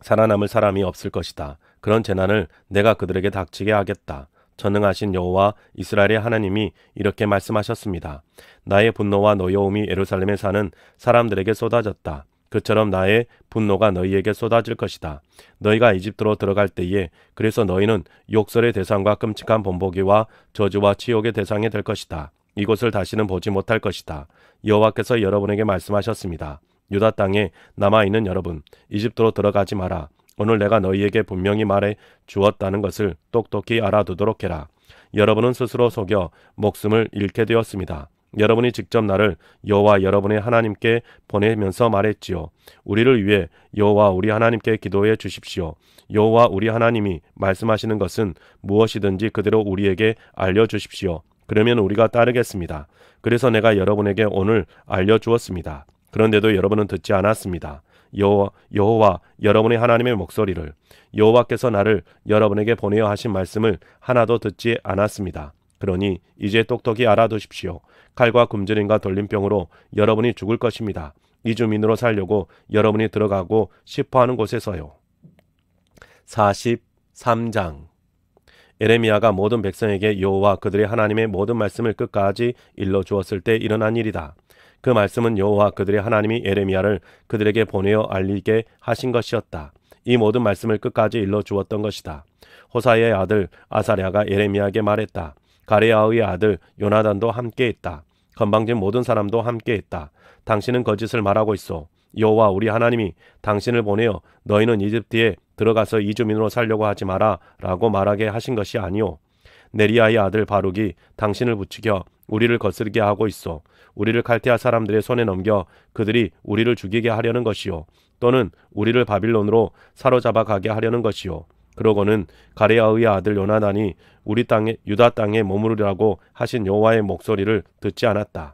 살아남을 사람이 없을 것이다. 그런 재난을 내가 그들에게 닥치게 하겠다. 전능하신 여호와 이스라엘의 하나님이 이렇게 말씀하셨습니다. 나의 분노와 노여움이 예루살렘에 사는 사람들에게 쏟아졌다. 그처럼 나의 분노가 너희에게 쏟아질 것이다. 너희가 이집트로 들어갈 때에 그래서 너희는 욕설의 대상과 끔찍한 본보기와 저주와 치욕의 대상이 될 것이다. 이곳을 다시는 보지 못할 것이다. 여호와께서 여러분에게 말씀하셨습니다. 유다 땅에 남아있는 여러분, 이집트로 들어가지 마라. 오늘 내가 너희에게 분명히 말해 주었다는 것을 똑똑히 알아두도록 해라. 여러분은 스스로 속여 목숨을 잃게 되었습니다. 여러분이 직접 나를 여호와 여러분의 하나님께 보내면서 말했지요. 우리를 위해 여호와 우리 하나님께 기도해 주십시오. 여호와 우리 하나님이 말씀하시는 것은 무엇이든지 그대로 우리에게 알려주십시오. 그러면 우리가 따르겠습니다. 그래서 내가 여러분에게 오늘 알려주었습니다. 그런데도 여러분은 듣지 않았습니다. 여호와 여러분의 하나님의 목소리를, 여호와께서 나를 여러분에게 보내어 하신 말씀을 하나도 듣지 않았습니다. 그러니 이제 똑똑히 알아두십시오. 칼과 굶주림과 돌림병으로 여러분이 죽을 것입니다. 이주민으로 살려고 여러분이 들어가고 싶어하는 곳에서요. 43장. 에레미야가 모든 백성에게 여호와 그들의 하나님의 모든 말씀을 끝까지 일러주었을 때 일어난 일이다. 그 말씀은 여호와 그들의 하나님이 에레미야를 그들에게 보내어 알리게 하신 것이었다. 이 모든 말씀을 끝까지 일러주었던 것이다. 호사야의 아들 아사랴가 에레미야에게 말했다. 가레야의 아들 요나단도 함께했다. 건방진 모든 사람도 함께했다. 당신은 거짓을 말하고 있어. 여호와 우리 하나님이 당신을 보내어 너희는 이집트에 들어가서 이주민으로 살려고 하지 마라 라고 말하게 하신 것이 아니오. 네리야의 아들 바룩이 당신을 부추겨 우리를 거스르게 하고 있어. 우리를 칼데아 사람들의 손에 넘겨 그들이 우리를 죽이게 하려는 것이요. 또는 우리를 바빌론으로 사로잡아 가게 하려는 것이요. 그러고는 가레야의 아들 요나단이 우리 땅에 유다 땅에 머무르라고 하신 여호와의 목소리를 듣지 않았다.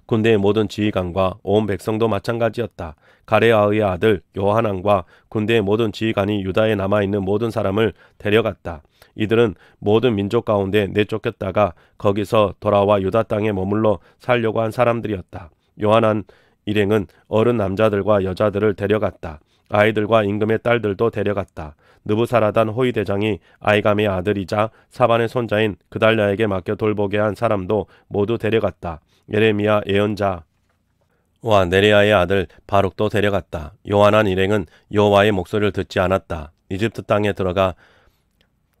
군대의 모든 지휘관과 온 백성도 마찬가지였다. 가레야의 아들 요하난과 군대의 모든 지휘관이 유다에 남아있는 모든 사람을 데려갔다. 이들은 모든 민족 가운데 내쫓겼다가 거기서 돌아와 유다 땅에 머물러 살려고 한 사람들이었다. 요하난 일행은 어른 남자들과 여자들을 데려갔다. 아이들과 임금의 딸들도 데려갔다. 느부사라단 호위 대장이 아이감의 아들이자 사반의 손자인 그달랴에게 맡겨 돌보게 한 사람도 모두 데려갔다. 예레미야 예언자와 네리야의 아들 바룩도 데려갔다. 요하난 일행은 여호와의 목소리를 듣지 않았다. 이집트 땅에 들어가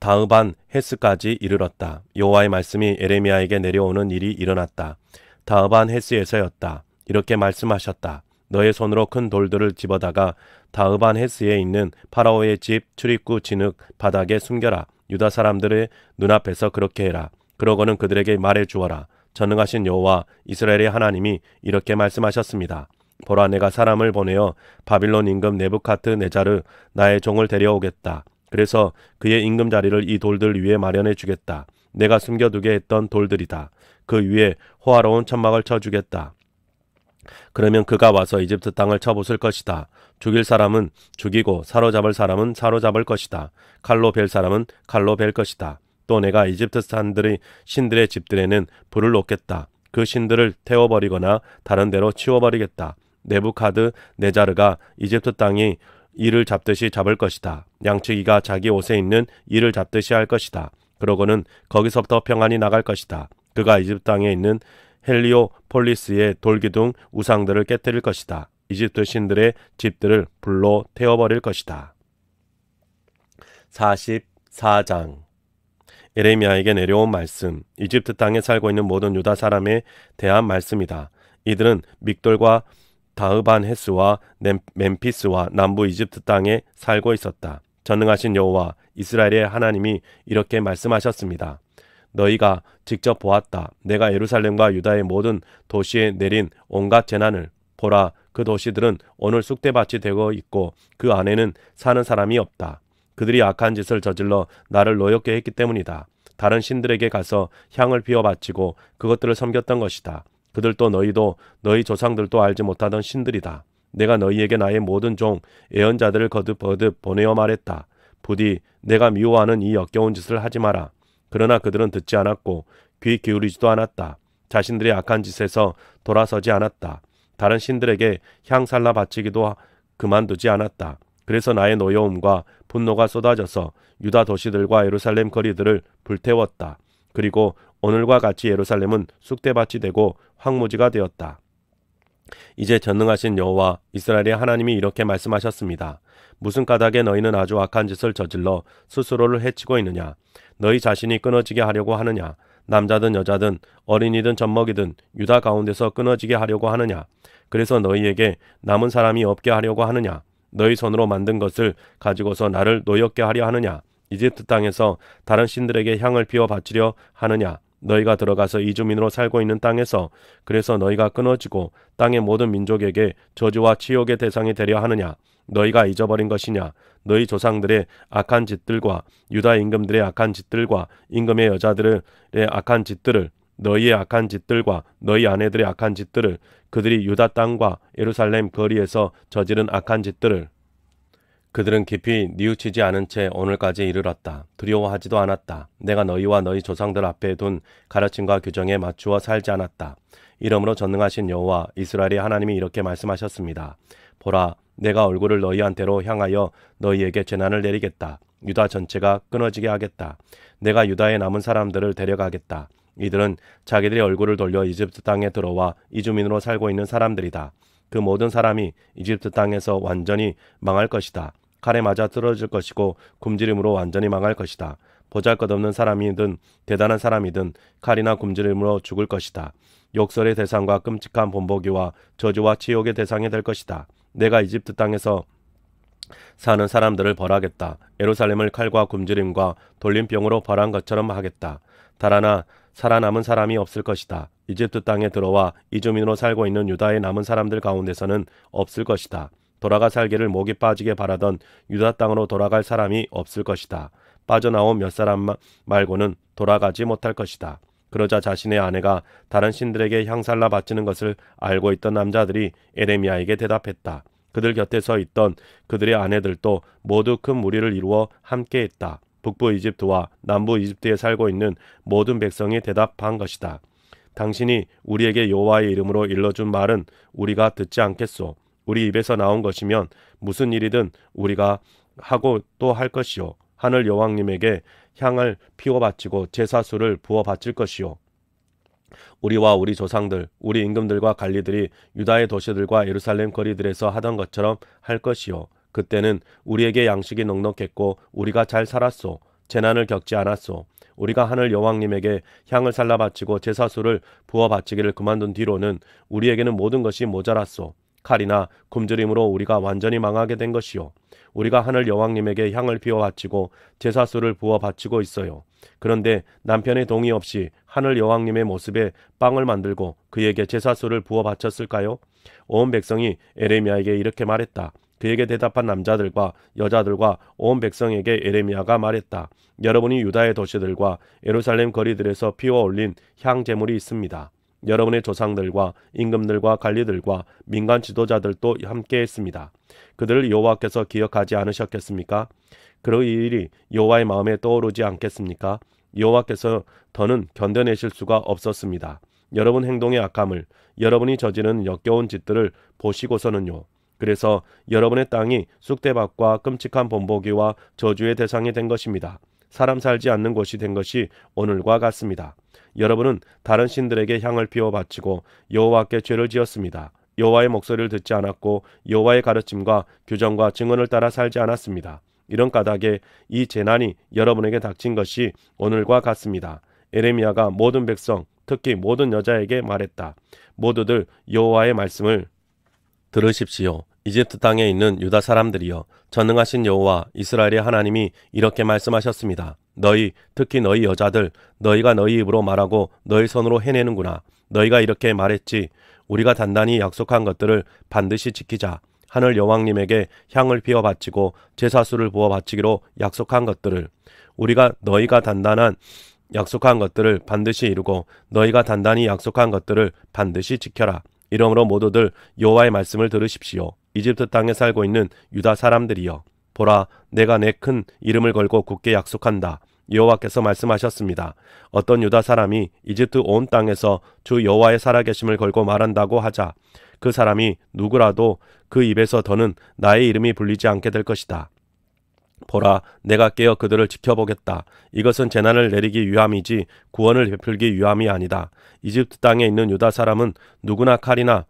다흐반 헤스까지 이르렀다. 여호와의 말씀이 에레미야에게 내려오는 일이 일어났다. 다흐반 헤스에서였다. 이렇게 말씀하셨다. 너의 손으로 큰 돌들을 집어다가 다흐반 헤스에 있는 파라오의 집 출입구 진흙 바닥에 숨겨라. 유다 사람들의 눈앞에서 그렇게 해라. 그러고는 그들에게 말해 주어라. 전능하신 여호와 이스라엘의 하나님이 이렇게 말씀하셨습니다. 보라, 내가 사람을 보내어 바빌론 임금 네부카드네자르 나의 종을 데려오겠다. 그래서 그의 임금자리를 이 돌들 위에 마련해 주겠다. 내가 숨겨두게 했던 돌들이다. 그 위에 호화로운 천막을 쳐주겠다. 그러면 그가 와서 이집트 땅을 쳐부술 것이다. 죽일 사람은 죽이고 사로잡을 사람은 사로잡을 것이다. 칼로 벨 사람은 칼로 벨 것이다. 또 내가 이집트 신들의 집들에는 불을 놓겠다. 그 신들을 태워버리거나 다른 데로 치워버리겠다. 네부카드네자르가 이집트 땅이 이를 잡듯이 잡을 것이다. 양치기가 자기 옷에 있는 이를 잡듯이 할 것이다. 그러고는 거기서부터 평안히 나갈 것이다. 그가 이집트 땅에 있는 헬리오폴리스의 돌기둥 우상들을 깨뜨릴 것이다. 이집트 신들의 집들을 불로 태워버릴 것이다. 44장 에레미야에게 내려온 말씀. 이집트 땅에 살고 있는 모든 유다 사람에 대한 말씀이다. 이들은 믹돌과 다흐반 헤스와 멤피스와 남부 이집트 땅에 살고 있었다. 전능하신 여호와 이스라엘의 하나님이 이렇게 말씀하셨습니다. 너희가 직접 보았다. 내가 예루살렘과 유다의 모든 도시에 내린 온갖 재난을 보라. 그 도시들은 오늘 쑥대밭이 되고 있고 그 안에는 사는 사람이 없다. 그들이 악한 짓을 저질러 나를 노엽게 했기 때문이다. 다른 신들에게 가서 향을 피워 바치고 그것들을 섬겼던 것이다. 그들도 너희도 너희 조상들도 알지 못하던 신들이다. 내가 너희에게 나의 모든 종 애언자들을 거듭 보내어 말했다. 부디 내가 미워하는 이 역겨운 짓을 하지 마라. 그러나 그들은 듣지 않았고 귀 기울이지도 않았다. 자신들의 악한 짓에서 돌아서지 않았다. 다른 신들에게 향 살라 바치기도 그만두지 않았다. 그래서 나의 노여움과 분노가 쏟아져서 유다 도시들과 예루살렘 거리들을 불태웠다. 그리고 오늘과 같이 예루살렘은 쑥대밭이 되고 황무지가 되었다. 이제 전능하신 여호와 이스라엘의 하나님이 이렇게 말씀하셨습니다. 무슨 까닭에 너희는 아주 악한 짓을 저질러 스스로를 해치고 있느냐? 너희 자신이 끊어지게 하려고 하느냐? 남자든 여자든 어린이든 젖먹이든 유다 가운데서 끊어지게 하려고 하느냐? 그래서 너희에게 남은 사람이 없게 하려고 하느냐? 너희 손으로 만든 것을 가지고서 나를 노엽게 하려 하느냐? 이집트 땅에서 다른 신들에게 향을 피워 바치려 하느냐? 너희가 들어가서 이주민으로 살고 있는 땅에서 그래서 너희가 끊어지고 땅의 모든 민족에게 저주와 치욕의 대상이 되려 하느냐? 너희가 잊어버린 것이냐? 너희 조상들의 악한 짓들과 유다 임금들의 악한 짓들과 임금의 여자들의 악한 짓들을 너희의 악한 짓들과 너희 아내들의 악한 짓들을 그들이 유다 땅과 예루살렘 거리에서 저지른 악한 짓들을 그들은 깊이 뉘우치지 않은 채 오늘까지 이르렀다. 두려워하지도 않았다. 내가 너희와 너희 조상들 앞에 둔 가르침과 규정에 맞추어 살지 않았다. 이러므로 전능하신 여호와 이스라엘의 하나님이 이렇게 말씀하셨습니다. 보라, 내가 얼굴을 너희한테로 향하여 너희에게 재난을 내리겠다. 유다 전체가 끊어지게 하겠다. 내가 유다에 남은 사람들을 데려가겠다. 이들은 자기들의 얼굴을 돌려 이집트 땅에 들어와 이주민으로 살고 있는 사람들이다. 그 모든 사람이 이집트 땅에서 완전히 망할 것이다. 칼에 맞아 쓰러질 것이고 굶주림으로 완전히 망할 것이다. 보잘것없는 사람이든 대단한 사람이든 칼이나 굶주림으로 죽을 것이다. 욕설의 대상과 끔찍한 본보기와 저주와 치욕의 대상이 될 것이다. 내가 이집트 땅에서 사는 사람들을 벌하겠다. 예루살렘을 칼과 굶주림과 돌림병으로 벌한 것처럼 하겠다. 달아나 살아남은 사람이 없을 것이다. 이집트 땅에 들어와 이주민으로 살고 있는 유다의 남은 사람들 가운데서는 없을 것이다. 돌아가 살기를 목이 빠지게 바라던 유다 땅으로 돌아갈 사람이 없을 것이다. 빠져나온 몇 사람 말고는 돌아가지 못할 것이다. 그러자 자신의 아내가 다른 신들에게 향살라 바치는 것을 알고 있던 남자들이 에레미야에게 대답했다. 그들 곁에 서 있던 그들의 아내들도 모두 큰 무리를 이루어 함께했다. 북부 이집트와 남부 이집트에 살고 있는 모든 백성이 대답한 것이다. 당신이 우리에게 여호와의 이름으로 일러준 말은 우리가 듣지 않겠소. 우리 입에서 나온 것이면 무슨 일이든 우리가 하고 또 할 것이요. 하늘 여왕님에게 향을 피워 바치고 제사수를 부어 바칠 것이요. 우리와 우리 조상들, 우리 임금들과 관리들이 유다의 도시들과 예루살렘 거리들에서 하던 것처럼 할 것이요. 그때는 우리에게 양식이 넉넉했고 우리가 잘 살았소. 재난을 겪지 않았소. 우리가 하늘 여호와님에게 향을 살라 바치고 제사수를 부어 바치기를 그만둔 뒤로는 우리에게는 모든 것이 모자랐소. 칼이나 굶주림으로 우리가 완전히 망하게 된 것이요. 우리가 하늘 여호와님에게 향을 피워 바치고 제사수를 부어 바치고 있어요. 그런데 남편의 동의 없이 하늘 여호와님의 모습에 빵을 만들고 그에게 제사수를 부어 바쳤을까요? 온 백성이 에레미야에게 이렇게 말했다. 그에게 대답한 남자들과 여자들과 온 백성에게 에레미야가 말했다. 여러분이 유다의 도시들과 예루살렘 거리들에서 피워 올린 향 제물이 있습니다. 여러분의 조상들과 임금들과 관리들과 민간 지도자들도 함께 했습니다. 그들을 여호와께서 기억하지 않으셨겠습니까? 그 일이 여호와의 마음에 떠오르지 않겠습니까? 여호와께서 더는 견뎌내실 수가 없었습니다. 여러분 행동의 악함을, 여러분이 저지른 역겨운 짓들을 보시고서는요. 그래서 여러분의 땅이 쑥대밭과 끔찍한 본보기와 저주의 대상이 된 것입니다. 사람 살지 않는 곳이 된 것이 오늘과 같습니다. 여러분은 다른 신들에게 향을 피워 바치고 여호와께 죄를 지었습니다. 여호와의 목소리를 듣지 않았고 여호와의 가르침과 규정과 증언을 따라 살지 않았습니다. 이런 까닭에 이 재난이 여러분에게 닥친 것이 오늘과 같습니다. 에레미야가 모든 백성, 특히 모든 여자에게 말했다. 모두들 여호와의 말씀을 들으십시오. 이집트 땅에 있는 유다 사람들이여, 전능하신 여호와 이스라엘의 하나님이 이렇게 말씀하셨습니다. 너희, 특히 너희 여자들, 너희가 너희 입으로 말하고 너희 손으로 해내는구나. 너희가 이렇게 말했지. 우리가 단단히 약속한 것들을 반드시 지키자. 하늘 여호와님에게 향을 피워 바치고 제사수를 부어 바치기로 약속한 것들을, 우리가 너희가 단단한 약속한 것들을 반드시 이루고 너희가 단단히 약속한 것들을 반드시 지켜라. 이러므로 모두들 여호와의 말씀을 들으십시오. 이집트 땅에 살고 있는 유다 사람들이여, 보라, 내가 내 큰 이름을 걸고 굳게 약속한다. 여호와께서 말씀하셨습니다. 어떤 유다 사람이 이집트 온 땅에서 주 여호와의 살아계심을 걸고 말한다고 하자. 그 사람이 누구라도 그 입에서 더는 나의 이름이 불리지 않게 될 것이다. 보라, 내가 깨어 그들을 지켜보겠다. 이것은 재난을 내리기 위함이지 구원을 베풀기 위함이 아니다. 이집트 땅에 있는 유다 사람은 누구나 칼이나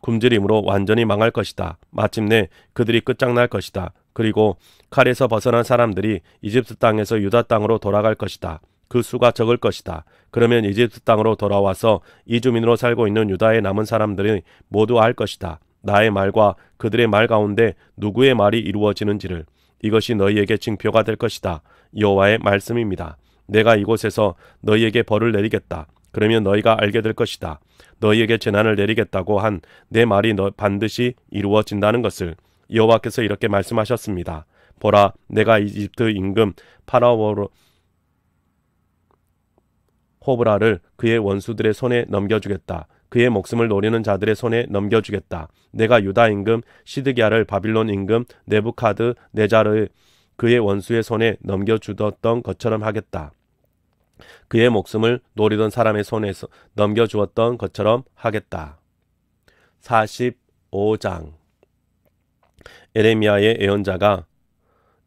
굶주림으로 완전히 망할 것이다. 마침내 그들이 끝장날 것이다. 그리고 칼에서 벗어난 사람들이 이집트 땅에서 유다 땅으로 돌아갈 것이다. 그 수가 적을 것이다. 그러면 이집트 땅으로 돌아와서 이주민으로 살고 있는 유다의 남은 사람들이 모두 알 것이다. 나의 말과 그들의 말 가운데 누구의 말이 이루어지는지를. 이것이 너희에게 징표가 될 것이다. 여호와의 말씀입니다. 내가 이곳에서 너희에게 벌을 내리겠다. 그러면 너희가 알게 될 것이다. 너희에게 재난을 내리겠다고 한 내 말이 반드시 이루어진다는 것을. 여호와께서 이렇게 말씀하셨습니다. 보라, 내가 이집트 임금 파라오 호브라를 그의 원수들의 손에 넘겨주겠다. 그의 목숨을 노리는 자들의 손에 넘겨주겠다. 내가 유다 임금 시드기야를 바빌론 임금 네부카드 네자르 그의 원수의 손에 넘겨주었던 것처럼 하겠다. 그의 목숨을 노리던 사람의 손에서 넘겨주었던 것처럼 하겠다. 45장. 에레미야의 예언자가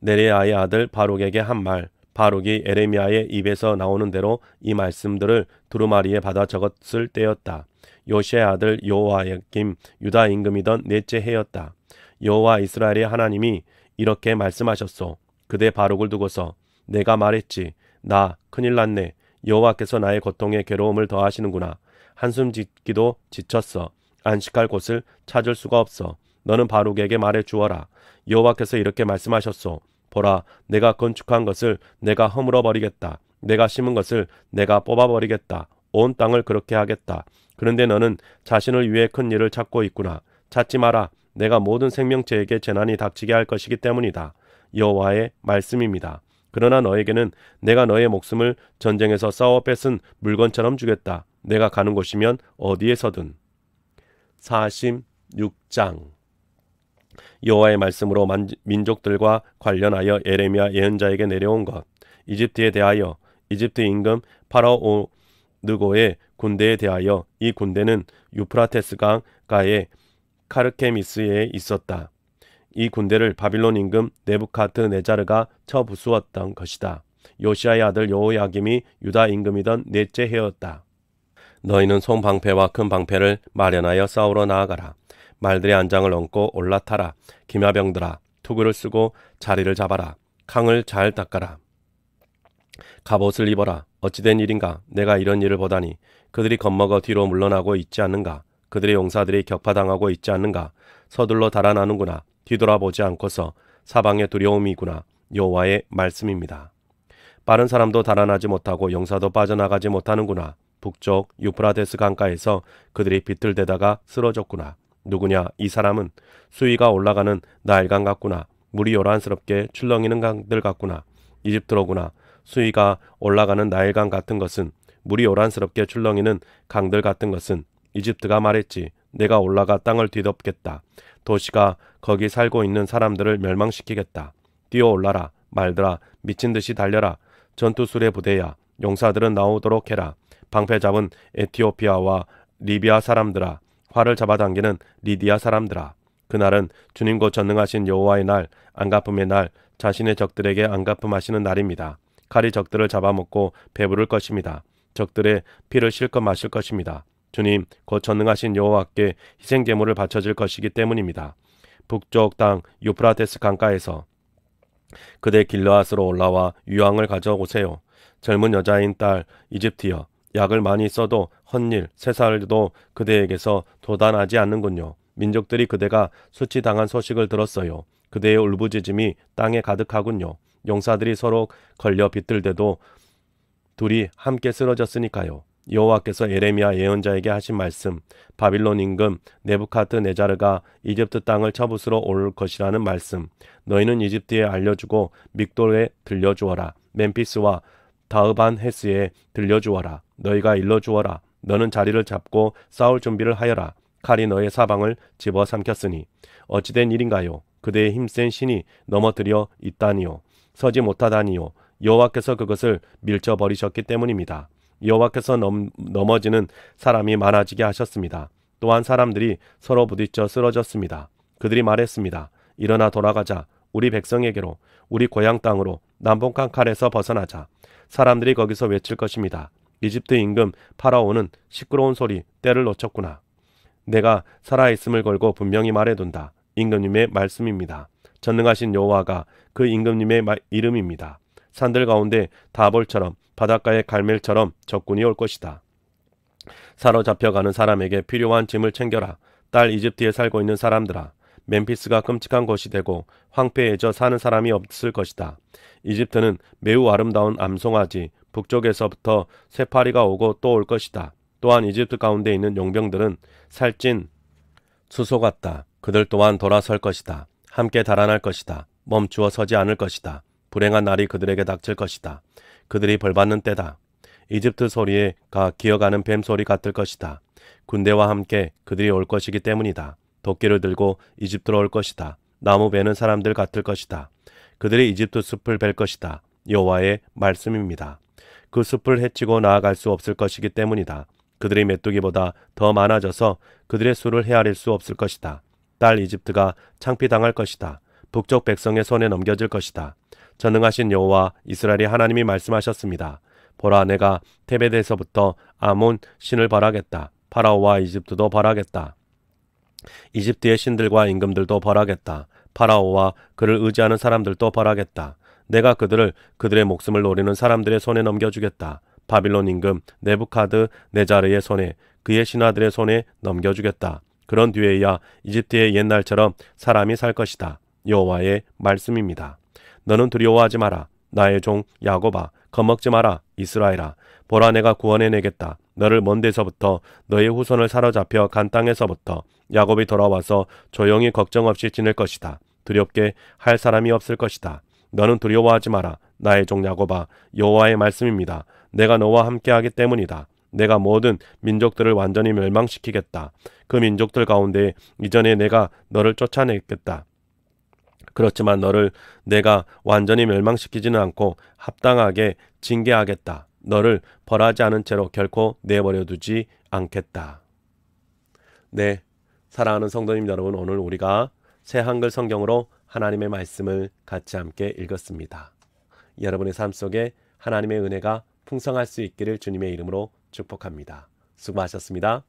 네레야의 아들 바룩에게 한 말. 바룩이 에레미야의 입에서 나오는 대로 이 말씀들을 두루마리에 받아 적었을 때였다. 요시의 아들 여호야김 유다 임금이던 넷째 해였다. 여호와 이스라엘의 하나님이 이렇게 말씀하셨소. 그대 바룩을 두고서 내가 말했지. 나 큰일 났네. 여호와께서 나의 고통에 괴로움을 더하시는구나. 한숨 짓기도 지쳤어. 안식할 곳을 찾을 수가 없어. 너는 바룩에게 말해 주어라. 여호와께서 이렇게 말씀하셨소. 보라, 내가 건축한 것을 내가 허물어 버리겠다. 내가 심은 것을 내가 뽑아 버리겠다. 온 땅을 그렇게 하겠다. 그런데 너는 자신을 위해 큰 일을 찾고 있구나. 찾지 마라. 내가 모든 생명체에게 재난이 닥치게 할 것이기 때문이다. 여호와의 말씀입니다. 그러나 너에게는 내가 너의 목숨을 전쟁에서 싸워 뺏은 물건처럼 주겠다. 내가 가는 곳이면 어디에서든. 46장. 여호와의 말씀으로 민족들과 관련하여 에레미야 예언자에게 내려온 것. 이집트에 대하여 이집트 임금 파라오 느고의 군대에 대하여 이 군대는 유프라테스 강가의 카르케미스에 있었다. 이 군대를 바빌론 임금 네부카드 네자르가 쳐부수었던 것이다. 요시야의 아들 여호야김이 유다 임금이던 넷째 해였다. 너희는 송방패와 큰 방패를 마련하여 싸우러 나아가라. 말들의 안장을 얹고 올라타라. 기마병들아, 투구를 쓰고 자리를 잡아라. 강을 잘 닦아라. 갑옷을 입어라. 어찌된 일인가? 내가 이런 일을 보다니. 그들이 겁먹어 뒤로 물러나고 있지 않는가? 그들의 용사들이 격파당하고 있지 않는가? 서둘러 달아나는구나. 뒤돌아보지 않고서 사방의 두려움이구나. 여호와의 말씀입니다. 빠른 사람도 달아나지 못하고 용사도 빠져나가지 못하는구나. 북쪽 유프라데스 강가에서 그들이 비틀대다가 쓰러졌구나. 누구냐? 이 사람은 수위가 올라가는 나일강 같구나. 물이 요란스럽게 출렁이는 강들 같구나. 이집트로구나. 수위가 올라가는 나일강 같은 것은, 물이 요란스럽게 출렁이는 강들 같은 것은 이집트가 말했지. 내가 올라가 땅을 뒤덮겠다. 도시가 거기 살고 있는 사람들을 멸망시키겠다. 뛰어올라라. 말들아, 미친 듯이 달려라. 전투술의 부대야, 용사들은 나오도록 해라. 방패 잡은 에티오피아와 리비아 사람들아, 활을 잡아당기는 리디아 사람들아. 그날은 주님 곧 전능하신 여호와의 날, 안갚음의 날, 자신의 적들에게 안갚음하시는 날입니다. 칼이 적들을 잡아먹고 배부를 것입니다. 적들의 피를 실컷 마실 것입니다. 주님 곧 전능하신 여호와께 희생제물을 바쳐질 것이기 때문입니다. 북쪽 땅 유프라테스 강가에서 그대 길르앗으로 올라와 유황을 가져오세요. 젊은 여자인 딸 이집트여, 약을 많이 써도 헛일, 새살도 그대에게서 도단하지 않는군요. 민족들이 그대가 수치당한 소식을 들었어요. 그대의 울부짖음이 땅에 가득하군요. 용사들이 서로 걸려 비틀대도 둘이 함께 쓰러졌으니까요. 여호와께서 예레미야 예언자에게 하신 말씀, 바빌론 임금 네부카드네자르가 이집트 땅을 쳐부수러 올 것이라는 말씀, 너희는 이집트에 알려주고 믹돌에 들려주어라. 멤피스와 다흐반헤스에 들려주어라. 너희가 일러주어라. 너는 자리를 잡고 싸울 준비를 하여라. 칼이 너의 사방을 집어삼켰으니 어찌된 일인가요? 그대의 힘센 신이 넘어뜨려 있다니요. 서지 못하다니요. 여호와께서 그것을 밀쳐버리셨기 때문입니다. 여호와께서 넘어지는 사람이 많아지게 하셨습니다. 또한 사람들이 서로 부딪혀 쓰러졌습니다. 그들이 말했습니다. 일어나 돌아가자. 우리 백성에게로, 우리 고향 땅으로, 남북한 칼에서 벗어나자. 사람들이 거기서 외칠 것입니다. 이집트 임금 파라오는 시끄러운 소리, 때를 놓쳤구나. 내가 살아있음을 걸고 분명히 말해둔다. 임금님의 말씀입니다. 전능하신 여호와가 그 임금님의 이름입니다. 산들 가운데 다볼처럼, 바닷가의 갈멜처럼 적군이 올 것이다. 사로잡혀가는 사람에게 필요한 짐을 챙겨라. 딸 이집트에 살고 있는 사람들아, 멤피스가 끔찍한 곳이 되고 황폐해져 사는 사람이 없을 것이다. 이집트는 매우 아름다운 암송아지, 북쪽에서부터 새파리가 오고 또 올 것이다. 또한 이집트 가운데 있는 용병들은 살찐 수소 같다. 그들 또한 돌아설 것이다. 함께 달아날 것이다. 멈추어 서지 않을 것이다. 불행한 날이 그들에게 닥칠 것이다. 그들이 벌받는 때다. 이집트 소리가 기어가는 뱀 소리 같을 것이다. 군대와 함께 그들이 올 것이기 때문이다. 도끼를 들고 이집트로 올 것이다. 나무 베는 사람들 같을 것이다. 그들이 이집트 숲을 벨 것이다. 여호와의 말씀입니다. 그 숲을 헤치고 나아갈 수 없을 것이기 때문이다. 그들이 메뚜기보다 더 많아져서 그들의 수를 헤아릴 수 없을 것이다. 딸 이집트가 창피당할 것이다. 북쪽 백성의 손에 넘겨질 것이다. 전능하신 여호와 이스라엘의 하나님이 말씀하셨습니다. 보라, 내가 테베드에서부터 아몬 신을 벌하겠다. 파라오와 이집트도 벌하겠다. 이집트의 신들과 임금들도 벌하겠다. 파라오와 그를 의지하는 사람들도 벌하겠다. 내가 그들의 목숨을 노리는 사람들의 손에 넘겨주겠다. 바빌론 임금 네부카드네자르의 손에, 그의 신하들의 손에 넘겨주겠다. 그런 뒤에야 이집트의 옛날처럼 사람이 살 것이다. 여호와의 말씀입니다. 너는 두려워하지 마라. 나의 종 야곱아, 겁먹지 마라. 이스라엘아, 보라, 내가 구원해내겠다. 너를 먼 데서부터, 너의 후손을 사로잡혀 간 땅에서부터 야곱이 돌아와서 조용히 걱정 없이 지낼 것이다. 두렵게 할 사람이 없을 것이다. 너는 두려워하지 마라. 나의 종 야곱아, 여호와의 말씀입니다. 내가 너와 함께하기 때문이다. 내가 모든 민족들을 완전히 멸망시키겠다. 그 민족들 가운데 이전에 내가 너를 쫓아냈겠다. 그렇지만 너를 내가 완전히 멸망시키지는 않고 합당하게 징계하겠다. 너를 벌하지 않은 채로 결코 내버려 두지 않겠다. 네, 사랑하는 성도님 여러분, 오늘 우리가 새 한글 성경으로 하나님의 말씀을 같이 함께 읽었습니다. 여러분의 삶 속에 하나님의 은혜가 풍성할 수 있기를 주님의 이름으로 축복합니다. 수고하셨습니다.